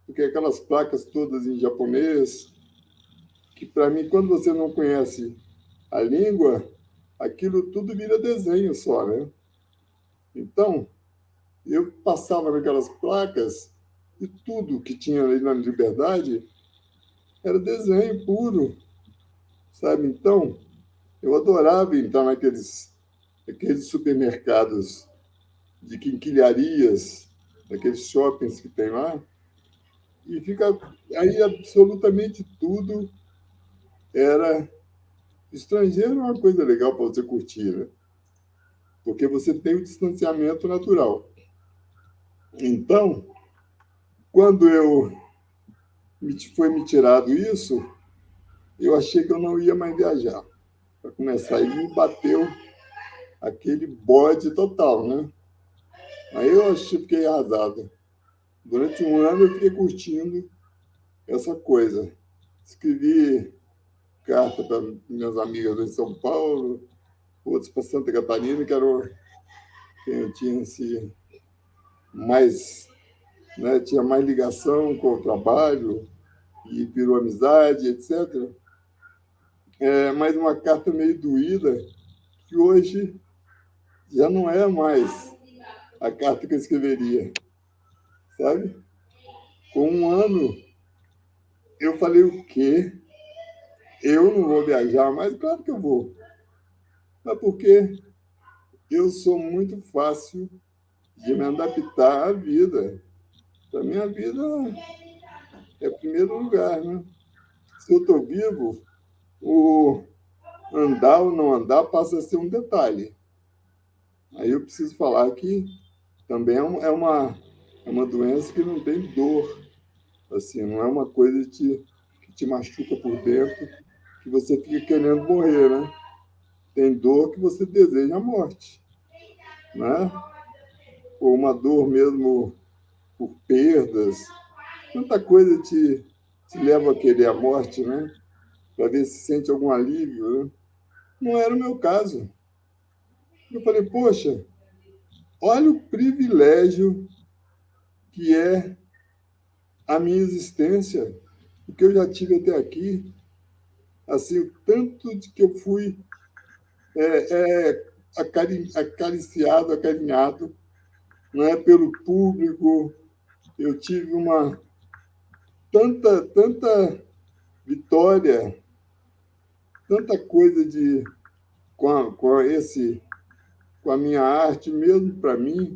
porque aquelas placas todas em japonês, que para mim, quando você não conhece a língua, aquilo tudo vira desenho só, né? Então, eu passava naquelas placas e tudo que tinha ali na Liberdade era desenho puro, sabe? Então, eu adorava entrar aqueles supermercados de quinquilharias, aqueles shoppings que tem lá, e fica aí absolutamente tudo era estrangeiro, é uma coisa legal para você curtir, né? Porque você tem o distanciamento natural. Então, quando foi me tirado isso, eu achei que eu não ia mais viajar. Para começar, e me bateu aquele bode total, né? Aí eu achei, fiquei arrasado. Durante um ano eu fiquei curtindo essa coisa. Escrevi carta para minhas amigas em São Paulo, outros para Santa Catarina, que eram quem eu tinha assim, mais, né, tinha mais ligação com o trabalho e virou amizade, etc. Mas uma carta meio doída, que hoje já não é mais a carta que eu escreveria, sabe? Com um ano, eu falei o quê? Eu não vou viajar, mas claro que eu vou. Mas porque eu sou muito fácil de me adaptar à vida. Para mim, a vida é primeiro lugar, né? Se eu estou vivo, o andar ou não andar passa a ser um detalhe. Aí eu preciso falar que também é uma doença que não tem dor. Assim, não é uma coisa que te machuca por dentro, que você fica querendo morrer, né? Tem dor que você deseja a morte, né? Ou uma dor mesmo por perdas. Tanta coisa te leva a querer a morte, né? Para ver se sente algum alívio, né? Não era o meu caso. Eu falei, poxa, olha o privilégio que é a minha existência, o que eu já tive até aqui, assim, o tanto de que eu fui acariciado, acarinhado, não é, pelo público. Eu tive tanta vitória, tanta coisa com a minha arte, mesmo para mim,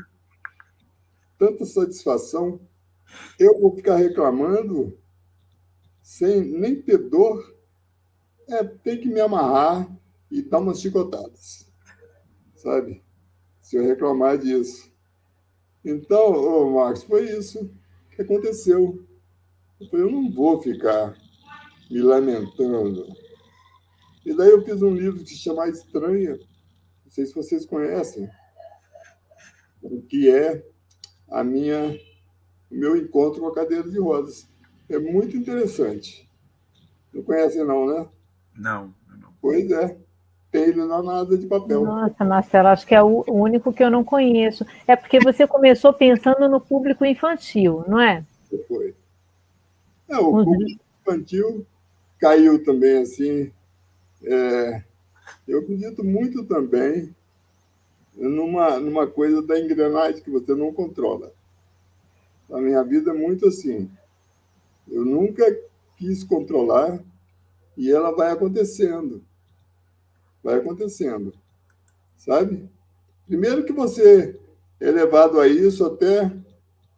tanta satisfação. Eu vou ficar reclamando sem nem ter dor, tem que me amarrar e dar umas chicotadas, sabe? Se eu reclamar disso. Então, ô Marcos, foi isso que aconteceu. Eu falei, eu não vou ficar me lamentando. E daí eu fiz um livro que se chama Estranha, não sei se vocês conhecem, que é a o meu encontro com a cadeira de rodas. É muito interessante. Não conhecem não, né? Não, não. Pois é. Tem ele na nada de papel. Nossa, Marcelo, acho que é o único que eu não conheço. É porque você começou pensando no público infantil, não é? Foi. O público infantil caiu também, assim. Eu acredito muito também numa coisa da engrenagem que você não controla. A minha vida é muito assim. Eu nunca quis controlar e ela vai acontecendo. Vai acontecendo, sabe? Primeiro que você é levado a isso até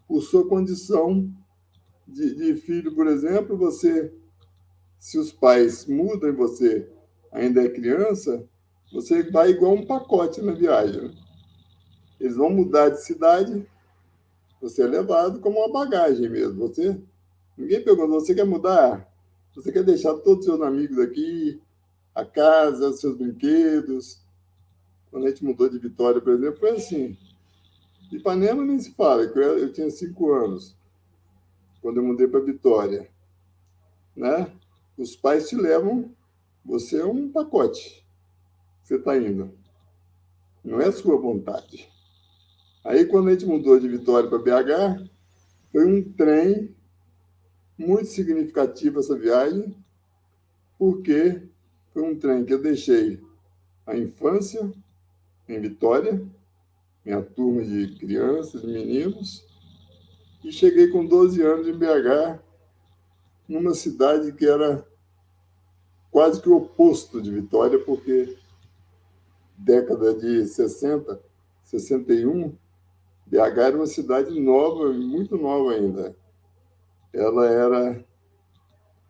por sua condição de filho, por exemplo, se os pais mudam e você ainda é criança, você vai igual um pacote na viagem, né? Eles vão mudar de cidade, você é levado como uma bagagem mesmo. Ninguém perguntou, você quer mudar? Você quer deixar todos os seus amigos aqui, a casa, os seus brinquedos? Quando a gente mudou de Vitória, por exemplo, foi assim. Ipanema nem se fala, que eu tinha 5 anos, quando eu mudei para Vitória. Né? Os pais te levam, você é um pacote, você está indo. Não é sua vontade. Aí, quando a gente mudou de Vitória para BH, foi um trem muito significativo essa viagem, porque foi um trem que eu deixei a infância em Vitória, minha turma de crianças, de meninos, e cheguei com 12 anos em BH, numa cidade que era quase que o oposto de Vitória, porque década de 60, 61, BH era uma cidade nova, muito nova ainda. Ela era,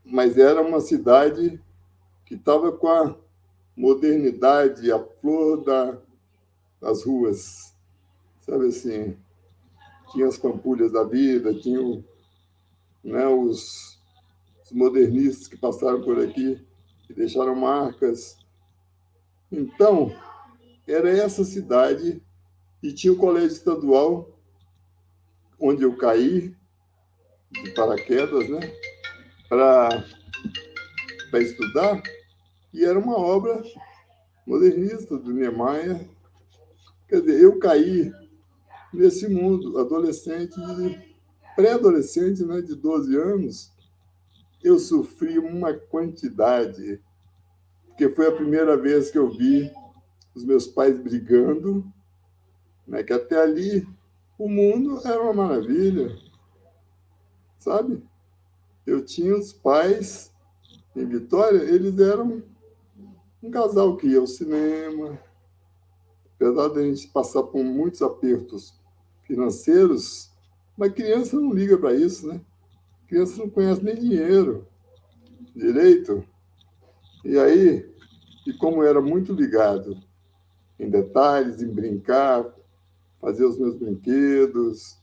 mas era uma cidade que estava com a modernidade, a flor das ruas, sabe assim, tinha as pampulhas da vida, tinha né, os modernistas que passaram por aqui, que deixaram marcas. Então, era essa cidade e tinha o colégio estadual, onde eu caí de paraquedas, né, para estudar, e era uma obra modernista do Niemeyer. Quer dizer, eu caí nesse mundo, adolescente, pré-adolescente, né, de 12 anos, eu sofri uma quantidade, porque foi a primeira vez que eu vi os meus pais brigando, né, que até ali o mundo era uma maravilha, sabe? Eu tinha os pais em Vitória, eles eram um casal que ia ao cinema, apesar de a gente passar por muitos apertos financeiros, mas criança não liga para isso, né? Criança não conhece nem dinheiro direito. E aí, e como eu era muito ligado em detalhes, em brincar, fazer os meus brinquedos,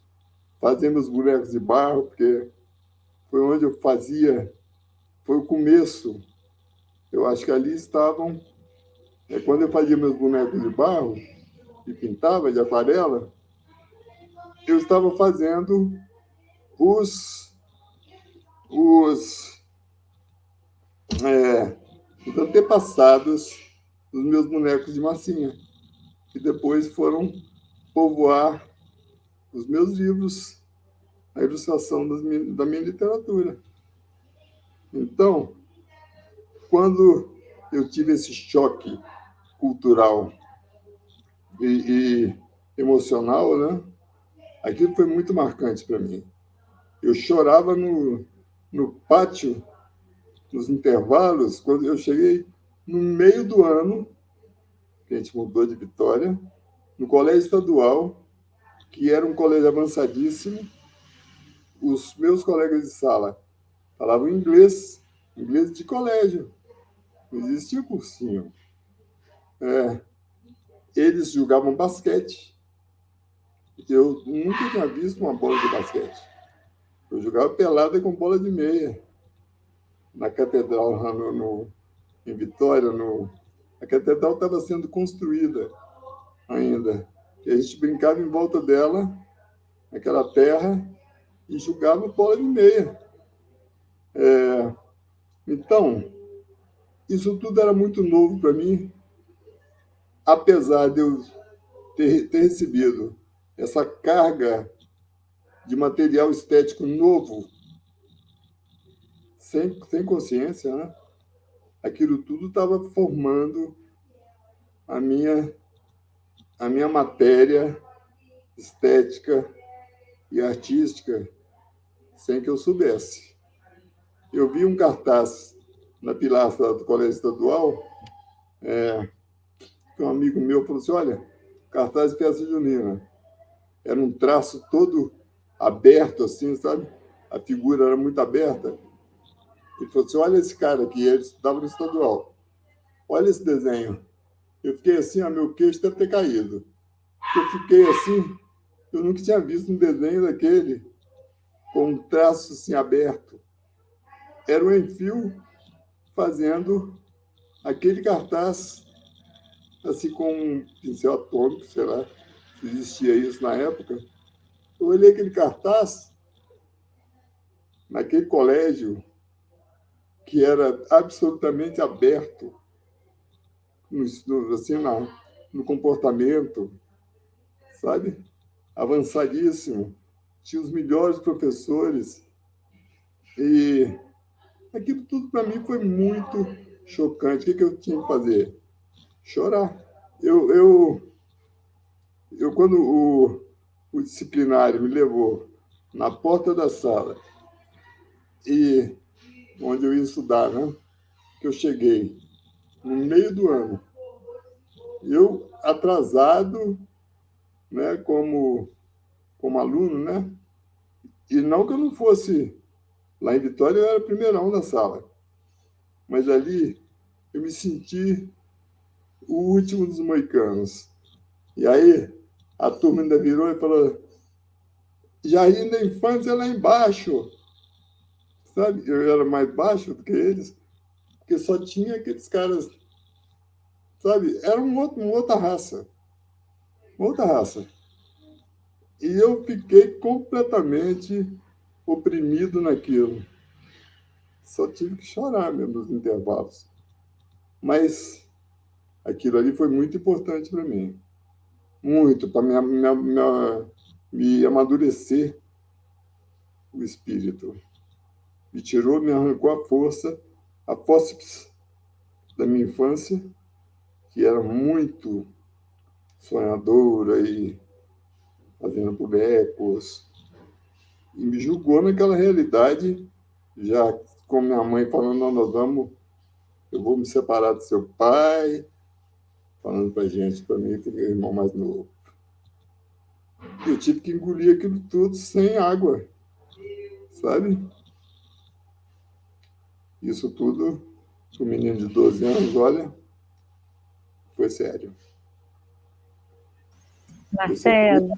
fazer meus bonecos de barro, porque foi onde eu fazia, foi o começo. Eu acho que ali estavam, quando eu fazia meus bonecos de barro e pintava de aquarela, eu estava fazendo os, é, os antepassados dos meus bonecos de massinha, que depois foram povoar os meus livros, a ilustração da minha literatura. Então, quando eu tive esse choque cultural e emocional, né, aquilo foi muito marcante para mim. Eu chorava no pátio, nos intervalos, quando eu cheguei no meio do ano, que a gente mudou de Vitória, no colégio estadual, que era um colégio avançadíssimo. Os meus colegas de sala falavam inglês, inglês de colégio, não existia cursinho. Eles jogavam basquete. Eu nunca tinha visto uma bola de basquete. Eu jogava pelada com bola de meia. Na catedral, lá em Vitória, a catedral estava sendo construída ainda. E a gente brincava em volta dela, naquela terra, e jogava bola de meia. Então, isso tudo era muito novo para mim, apesar de eu ter recebido essa carga de material estético novo, sem consciência, né? Aquilo tudo estava formando a minha matéria estética e artística sem que eu soubesse. Eu vi um cartaz na pilastra do Colégio Estadual, que um amigo meu falou assim, olha, cartaz de festa junina. Era um traço todo aberto, assim, sabe? A figura era muito aberta. Ele falou assim, olha esse cara aqui, ele estudava no estadual. Olha esse desenho. Eu fiquei assim, meu queixo deve ter caído. Eu fiquei assim, eu nunca tinha visto um desenho daquele, com um traço assim aberto. Era o Enfio fazendo aquele cartaz, assim, com um pincel atômico, sei lá, se existia isso na época, eu olhei aquele cartaz naquele colégio que era absolutamente aberto assim, no comportamento, sabe? Avançadíssimo. Tinha os melhores professores. E aquilo tudo, para mim, foi muito chocante. O que eu tinha que fazer? Chorar. Eu quando o disciplinário me levou na porta da sala, e onde eu ia estudar, né? Que eu cheguei no meio do ano, eu atrasado, né? Como aluno, né? E não que eu não fosse lá em Vitória, eu era primeirão da sala, mas ali eu me senti o último dos moicanos. E aí a turma ainda virou e falou: Jardim da Infância é lá embaixo, sabe? Eu era mais baixo do que eles, porque só tinha aqueles caras, sabe? Era uma outra raça, uma outra raça. E eu fiquei completamente oprimido naquilo. Só tive que chorar mesmo nos intervalos. Mas aquilo ali foi muito importante para mim. Muito, para me amadurecer o espírito. Me tirou, me arrancou a fósseis da minha infância, que era muito sonhadora e fazendo bonecos, e me julgou naquela realidade, já com minha mãe falando: não, eu vou me separar do seu pai, falando para gente, para mim, que é meu irmão mais novo. Eu tive que engolir aquilo tudo sem água, sabe? Isso tudo, o menino de 12 anos, olha, foi sério. Marcelo,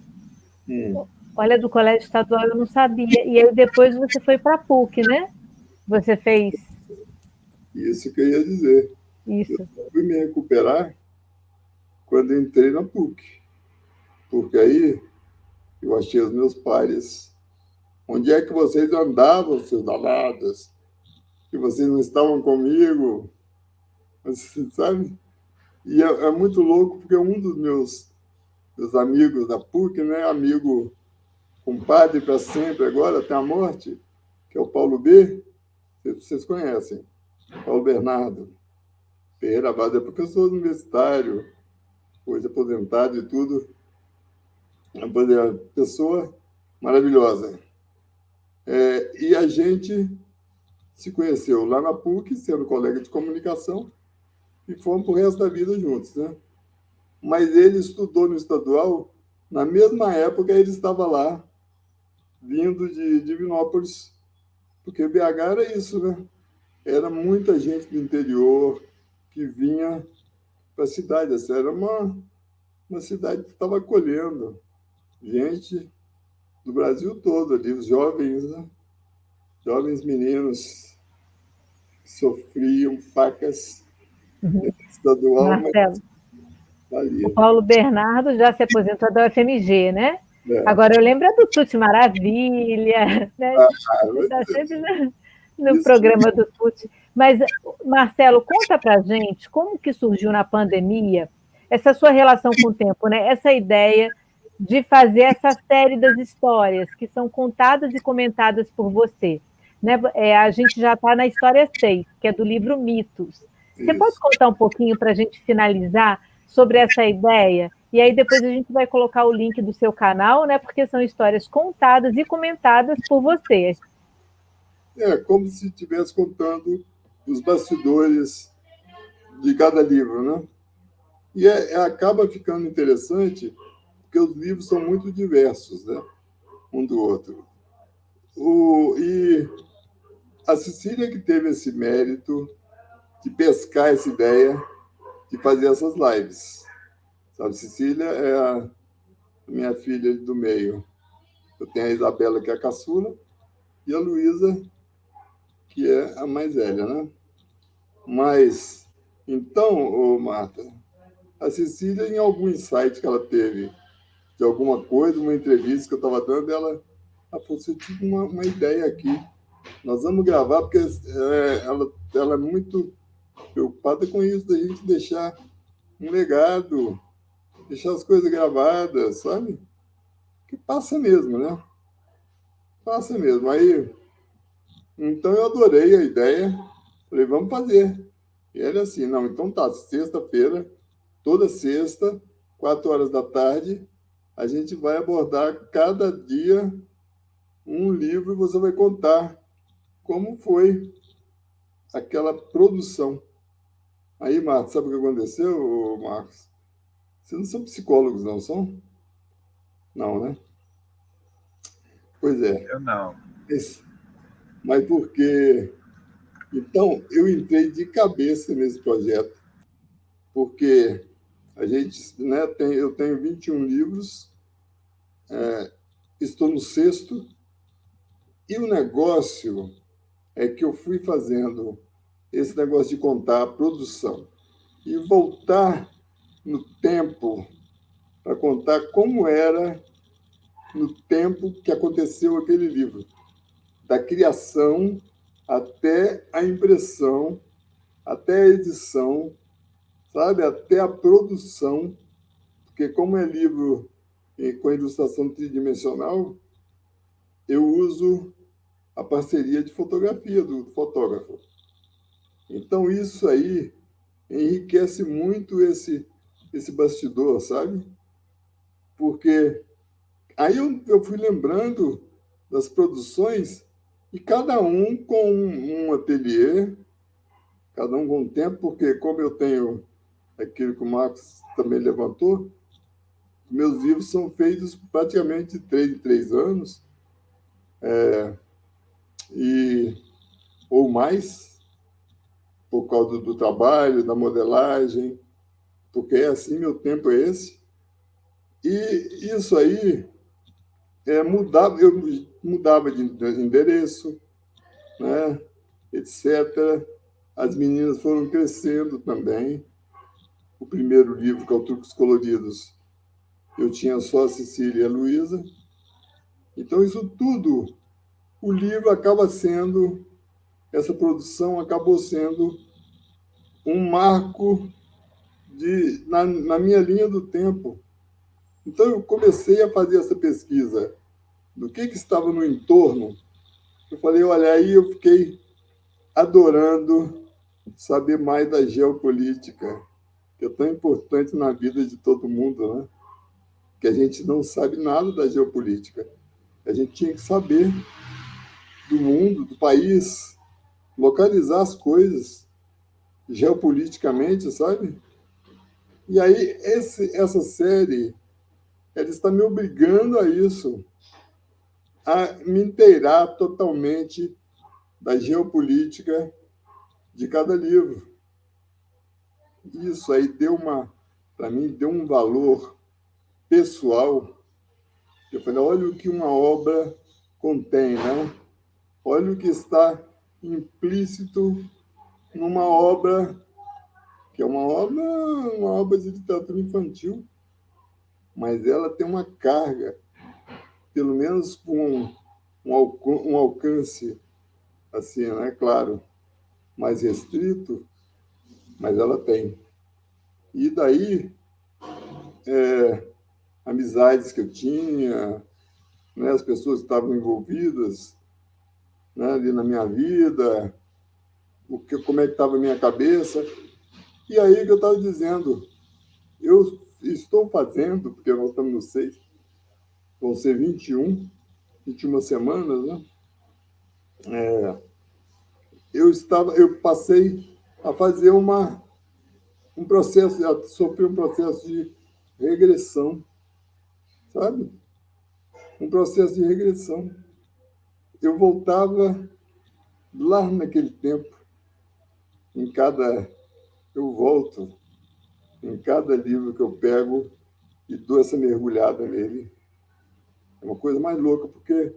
olha, do colégio estadual eu não sabia. E aí depois você foi para a PUC, né? Você fez Isso que eu ia dizer. isso. Eu fui me recuperar quando entrei na PUC, porque aí eu achei os meus pares. Onde é que vocês andavam, seus danados? Que vocês não estavam comigo? Assim, sabe? E é muito louco, porque um dos meus amigos da PUC, né, amigo compadre para sempre agora, até a morte, que é o Paulo B., vocês conhecem, Paulo Bernardo Ferreira Vaz, é professor universitário, hoje aposentado e tudo, uma pessoa maravilhosa. E a gente se conheceu lá na PUC, sendo colega de comunicação, e fomos para o resto da vida juntos, né? Mas ele estudou no estadual, na mesma época ele estava lá, vindo de Divinópolis, porque BH era isso, né? Era muita gente do interior que vinha para a cidade. Essa era uma cidade que estava acolhendo gente do Brasil todo ali, os jovens, né? Jovens meninos que sofriam facas estadual, Marcelo, mas o valia. Paulo Bernardo já se aposentou da UFMG, né? É. Agora eu lembro do Tuti Maravilha, né? Está sempre no Isso, programa do Tuti. Mas, Marcelo, conta para gente como que surgiu na pandemia essa sua relação com o tempo, né? Essa ideia de fazer essa série das histórias que são contadas e comentadas por você. Né? A gente já está na história 6, que é do livro Mitos. Você pode isso. contar um pouquinho para a gente finalizar sobre essa ideia? E aí depois a gente vai colocar o link do seu canal, né? Porque são histórias contadas e comentadas por você. É como se estivesse contando os bastidores de cada livro, né? E acaba ficando interessante porque os livros são muito diversos, né? Um do outro. E a Cecília que teve esse mérito de pescar essa ideia de fazer essas lives. Sabe, Cecília é a minha filha do meio. Eu tenho a Isabela, que é a caçula, e a Luísa, que é a mais velha, né? Mas, então, Marta, a Cecília, em algum insight que ela teve de alguma coisa, uma entrevista que eu estava dando, ela falou assim, eu tive uma ideia aqui. Nós vamos gravar, porque ela é muito preocupada com isso, da gente deixar um legado, deixar as coisas gravadas, sabe? Que passa mesmo, né? Passa mesmo. Aí, então eu adorei a ideia, falei, vamos fazer. E ele assim, não, então tá, sexta-feira, toda sexta, 4 horas da tarde, a gente vai abordar cada dia um livro e você vai contar como foi aquela produção. Aí, Marcos, sabe o que aconteceu, Marcos? Vocês não são psicólogos, não são? Não, né? Pois é. Eu não. Mas porque... Então, eu entrei de cabeça nesse projeto, porque a gente, né, eu tenho 21 livros, estou no sexto, e o negócio é que eu fui fazendo esse negócio de contar a produção e voltar no tempo para contar como era no tempo que aconteceu aquele livro, da criação até a impressão, até a edição, sabe, até a produção, porque como é livro com ilustração tridimensional, eu uso a parceria de fotografia do fotógrafo. Então isso aí enriquece muito esse bastidor, sabe? Porque aí eu fui lembrando das produções e cada um com um ateliê, cada um com um tempo, porque como eu tenho aquilo que o Marcos também levantou, meus livros são feitos praticamente de 3 em 3 anos, e, ou mais, por causa do trabalho, da modelagem, porque é assim, meu tempo é esse. E isso aí eu mudava de endereço, né, etc. As meninas foram crescendo também. O primeiro livro, que é o Truques Coloridos, eu tinha só a Cecília e a Luísa. Então, isso tudo, o livro acaba sendo, essa produção acabou sendo um marco na minha linha do tempo. Então, eu comecei a fazer essa pesquisa do que estava no entorno. Eu falei, olha, aí eu fiquei adorando saber mais da geopolítica, que é tão importante na vida de todo mundo, né? Que a gente não sabe nada da geopolítica. A gente tinha que saber do mundo, do país, localizar as coisas geopoliticamente, sabe? E aí essa série, ela está me obrigando a isso, a me inteirar totalmente da geopolítica de cada livro. Isso aí para mim, deu um valor pessoal. Eu falei, olha o que uma obra contém, né? Olha o que está implícito numa obra que é uma obra de literatura infantil, mas ela tem uma carga, pelo menos com um alcance, assim, né? Claro, mais restrito, mas ela tem. E daí, amizades que eu tinha, né? As pessoas que estavam envolvidas, né? Ali na minha vida, como é que estava a minha cabeça. E aí que eu estava dizendo, eu estou fazendo, porque nós estamos no 6, vão ser 21 semanas, né? Eu passei a fazer um processo, a sofrer um processo de regressão, sabe? Um processo de regressão. Eu voltava lá naquele tempo, eu volto em cada livro que eu pego e dou essa mergulhada nele. É uma coisa mais louca, porque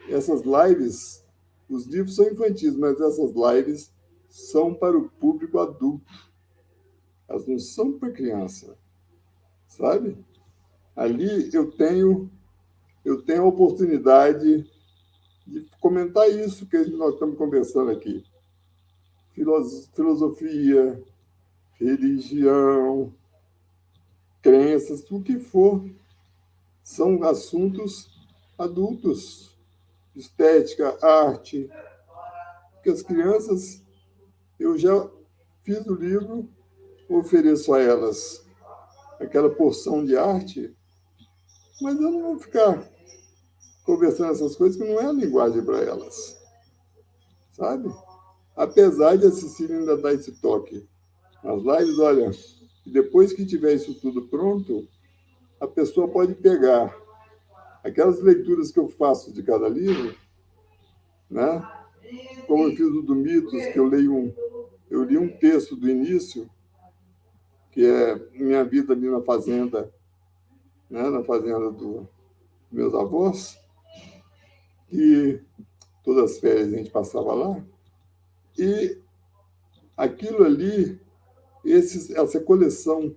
essas lives, os livros são infantis, mas essas lives são para o público adulto. Elas não são para criança, sabe? ali eu tenho a oportunidade de comentar isso que nós estamos conversando aqui. Filosofia, religião, crenças, o que for, são assuntos adultos. Estética, arte, porque as crianças, eu já fiz o livro, ofereço a elas aquela porção de arte, mas eu não vou ficar conversando essas coisas que não é a linguagem para elas, sabe? Apesar de a Cecília ainda dar esse toque nas lives, olha, depois que tiver isso tudo pronto, a pessoa pode pegar aquelas leituras que eu faço de cada livro, né? Como eu fiz o do Mitos, que eu li um texto do início, que é Minha Vida ali na Fazenda, né? Na fazenda dos meus avós, que todas as férias a gente passava lá, e aquilo ali, essa coleção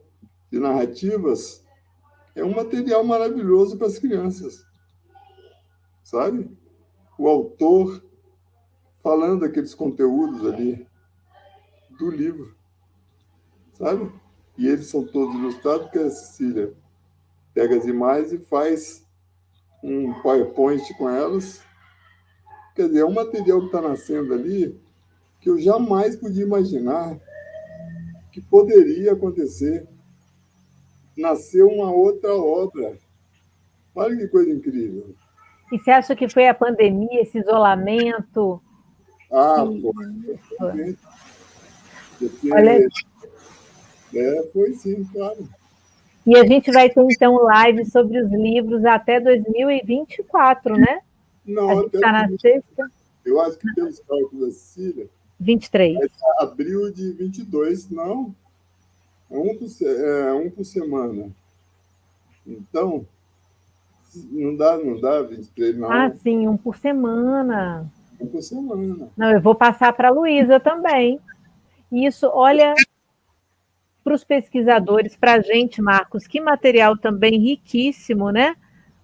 de narrativas, é um material maravilhoso para as crianças, sabe? O autor falando aqueles conteúdos ali do livro, sabe? E eles são todos ilustrados, porque a Cecília pega as imagens e faz um PowerPoint com elas. Quer dizer, é um material que está nascendo ali que eu jamais podia imaginar que poderia acontecer. Nasceu uma outra obra. Olha que coisa incrível. E você acha que foi a pandemia, esse isolamento? Ah, foi. Porque, Olha, foi sim, claro. e a gente vai ter, então, live sobre os livros até 2024, né? Não, A gente até está na sexta. eu acho que pelos cálculos da Cecília, 23. abril de 22, não. É um por semana. Então, não dá 23, não. Ah, sim, um por semana. Um por semana. Não, eu vou passar para a Luísa também. Isso, olha, para os pesquisadores, para a gente, Marcos, que material também riquíssimo, né?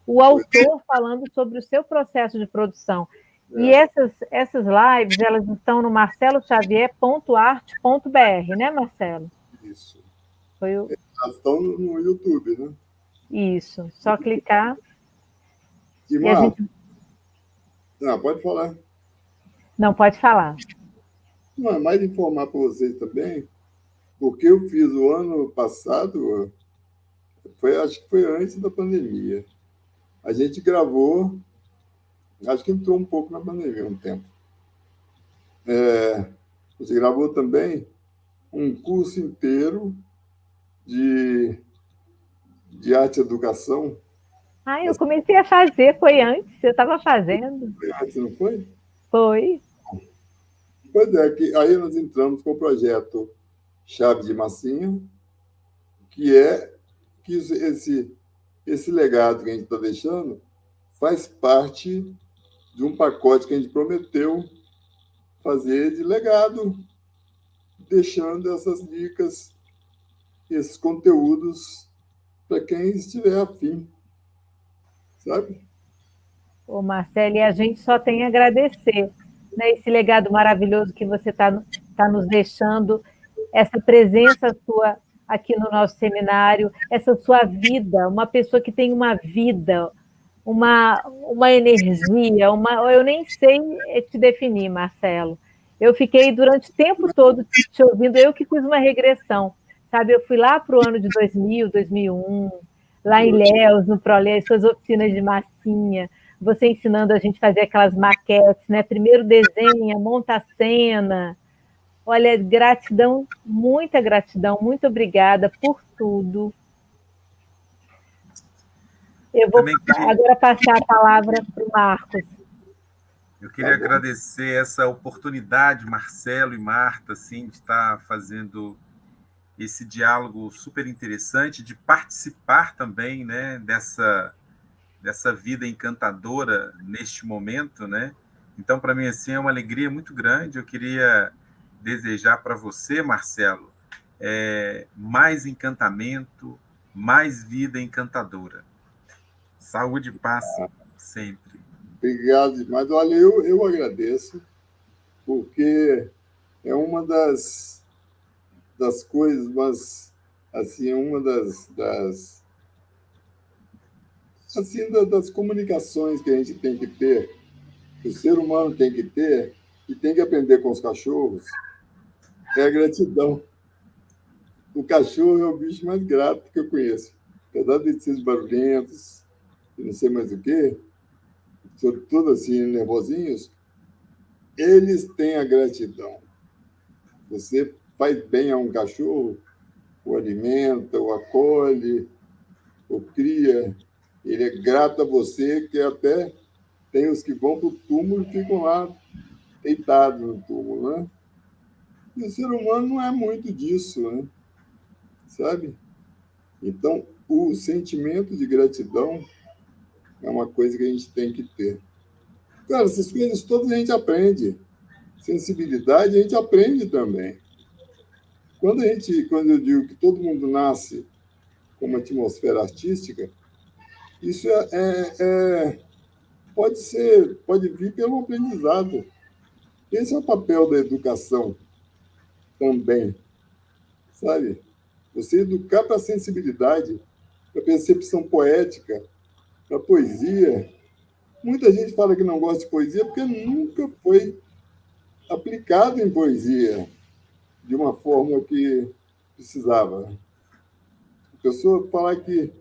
O autor falando sobre o seu processo de produção. E essas lives, elas estão no marceloxavier.arte.br, né, Marcelo? Isso. Foi Elas estão no YouTube, né? Isso, só clicar. E, E a gente... Não, pode falar. Não, pode falar. Não, é mais informar para vocês também, porque eu fiz o ano passado, acho que foi antes da pandemia. A gente gravou, acho que entrou um pouco na pandemia um tempo. A gente gravou também um curso inteiro de arte e educação. Ah, eu comecei a fazer, foi antes, eu estava fazendo. Foi antes, não foi? Foi. Pois é, que aí nós entramos com o projeto Chave de Massinha, que é que esse legado que a gente está deixando faz parte de um pacote que a gente prometeu fazer de legado, deixando essas dicas, esses conteúdos para quem estiver afim, sabe? Ô, Marcelo, e a gente só tem a agradecer, né, esse legado maravilhoso que você está nos deixando, essa presença sua aqui no nosso seminário, essa sua vida, uma pessoa que tem uma vida, uma energia, eu nem sei te definir, Marcelo. Eu fiquei durante o tempo todo te ouvindo, eu que fiz uma regressão, sabe? Eu fui lá para o ano de 2000, 2001, lá em Léus, no Prolé, suas oficinas de massinha, você ensinando a gente a fazer aquelas maquetes, né? Primeiro desenha, monta a cena. Olha, gratidão, muita gratidão, muito obrigada por tudo. Eu vou agora passar a palavra para o Marcos. Eu queria agradecer essa oportunidade, Marcelo e Marta, assim, de estar fazendo esse diálogo super interessante, de participar também, né, dessa vida encantadora neste momento, né? Então, para mim, assim, é uma alegria muito grande. Eu queria desejar para você, Marcelo, mais encantamento, mais vida encantadora. Saúde e paz sempre. Obrigado demais. Olha, eu agradeço, porque é uma das coisas, mas assim, é uma das comunicações que a gente tem que ter, que o ser humano tem que ter, e tem que aprender com os cachorros, é a gratidão. O cachorro é o bicho mais grato que eu conheço. Apesar de ser barulhentos e não sei mais o quê, sobretudo assim, nervosinhos, eles têm a gratidão. Você faz bem a um cachorro, o alimenta, o acolhe, o cria, ele é grato a você, que até tem os que vão para o túmulo e ficam lá deitados no túmulo, né? E o ser humano não é muito disso, né? Sabe? Então, o sentimento de gratidão é uma coisa que a gente tem que ter. Cara, essas coisas todas a gente aprende. Sensibilidade a gente aprende também. Quando eu digo que todo mundo nasce com uma atmosfera artística, isso pode vir pelo aprendizado. Esse é o papel da educação também, sabe? Você educar para a sensibilidade, para a percepção poética, para a poesia. Muita gente fala que não gosta de poesia porque nunca foi aplicado em poesia de uma forma que precisava. A pessoa falar que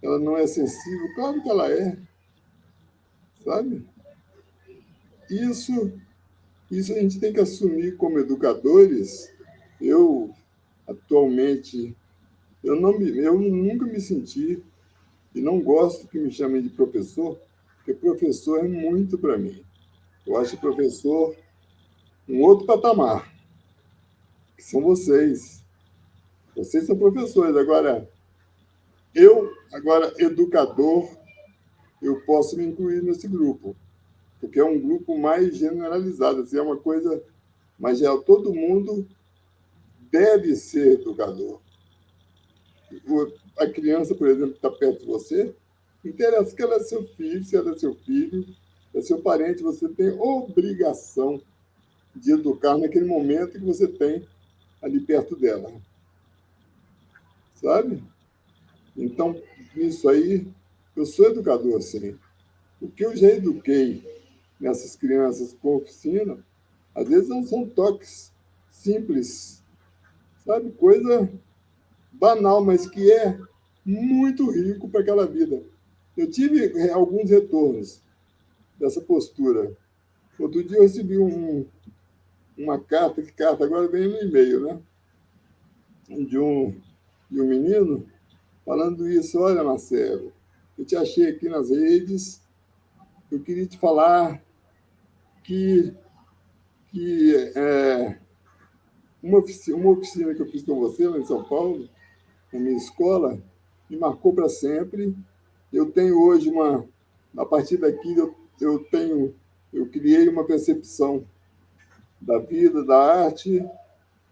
ela não é sensível, claro que ela é, sabe? Isso a gente tem que assumir como educadores. Eu, atualmente, eu nunca me senti, e não gosto que me chamem de professor, porque professor é muito para mim. Eu acho professor um outro patamar, que são vocês. Vocês são professores. Agora, educador, eu posso me incluir nesse grupo, porque é um grupo mais generalizado, assim, é uma coisa mais geral. Todo mundo deve ser educador. A criança, por exemplo, que está perto de você, não interessa que ela é seu filho, se ela é seu filho, é seu parente, você tem obrigação de educar naquele momento que você tem ali perto dela. Sabe? Então, isso aí, eu sou educador, sim. O que eu já eduquei nessas crianças com oficina, às vezes não são toques simples, sabe? Coisa banal, mas que é muito rico para aquela vida. Eu tive alguns retornos dessa postura. Outro dia eu recebi uma carta, que carta agora vem no e-mail, né? De um menino falando isso. Olha, Marcelo, eu te achei aqui nas redes, eu queria te falar que uma oficina que eu fiz com você lá em São Paulo, na minha escola, me marcou para sempre. Eu tenho hoje a partir daqui eu criei uma percepção da vida, da arte,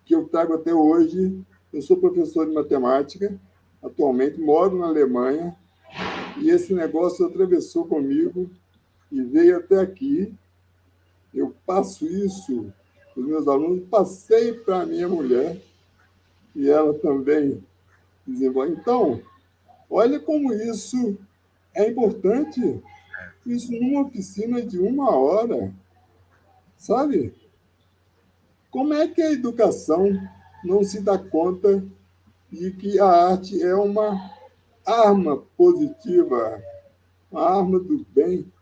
que eu trago até hoje. Eu sou professor de matemática, atualmente moro na Alemanha, e esse negócio atravessou comigo e veio até aqui. Eu passo isso para os meus alunos, passei para a minha mulher, e ela também desenvolve. Então, olha como isso é importante. Isso numa oficina de 1 hora, sabe? Como é que a educação não se dá conta de que a arte é uma arma positiva, uma arma do bem,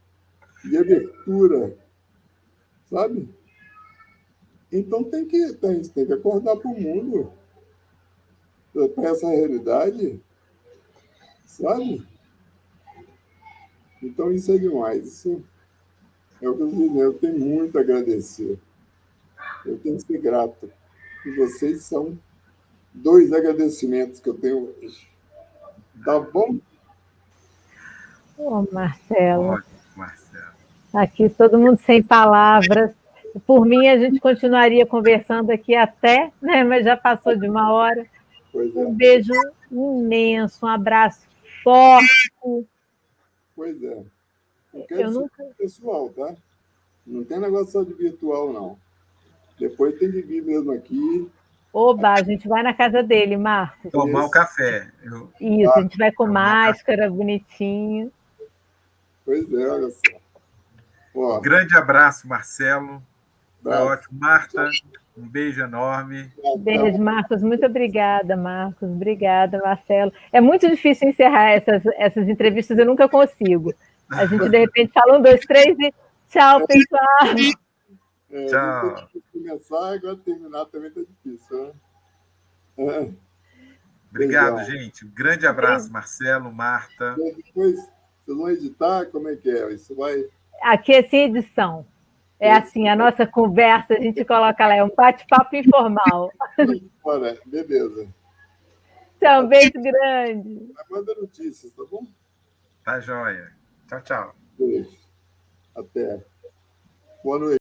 de abertura, sabe? Então a gente tem que acordar para o mundo, para essa realidade, sabe? Então isso é demais. Isso é o que eu digo, eu tenho muito a agradecer. Eu tenho que ser grato. E vocês são 2 agradecimentos que eu tenho hoje. Tá bom? Ô, Marcelo. Ótimo, Marcelo. Aqui todo mundo sem palavras. Por mim, a gente continuaria conversando aqui até, né? Mas já passou de 1 hora. Pois é. Um beijo imenso, um abraço forte. Pois é. Eu nunca... Pessoal, tá? Não tem negócio só de virtual, não. Depois tem de vir mesmo aqui. Oba, a gente vai na casa dele, Marcos. Tomar o café. Isso, a gente vai com máscara, bonitinho. Pois é, olha só. Ó, grande abraço, Marcelo. Foi abraço. ótimo. Marta, um beijo enorme. Beijo, Marcos. Muito obrigada, Marcos. Obrigada, Marcelo. É muito difícil encerrar essas entrevistas, eu nunca consigo. A gente, de repente, fala 1, 2, 3 e tchau, pessoal. Tchau. Tem que começar, agora terminar também tá difícil, né? Obrigado, Beijão. gente. Um grande abraço, Marcelo, Marta. Depois, vocês vão editar? Como é que é? Isso vai... Aqui é sem edição. É assim, a nossa conversa, a gente coloca lá, é um bate-papo informal. Bora, beleza. Tchau, um beijo grande. Manda notícias, tá bom? Tá joia. Tchau, tchau. Beijo. Até. Boa noite.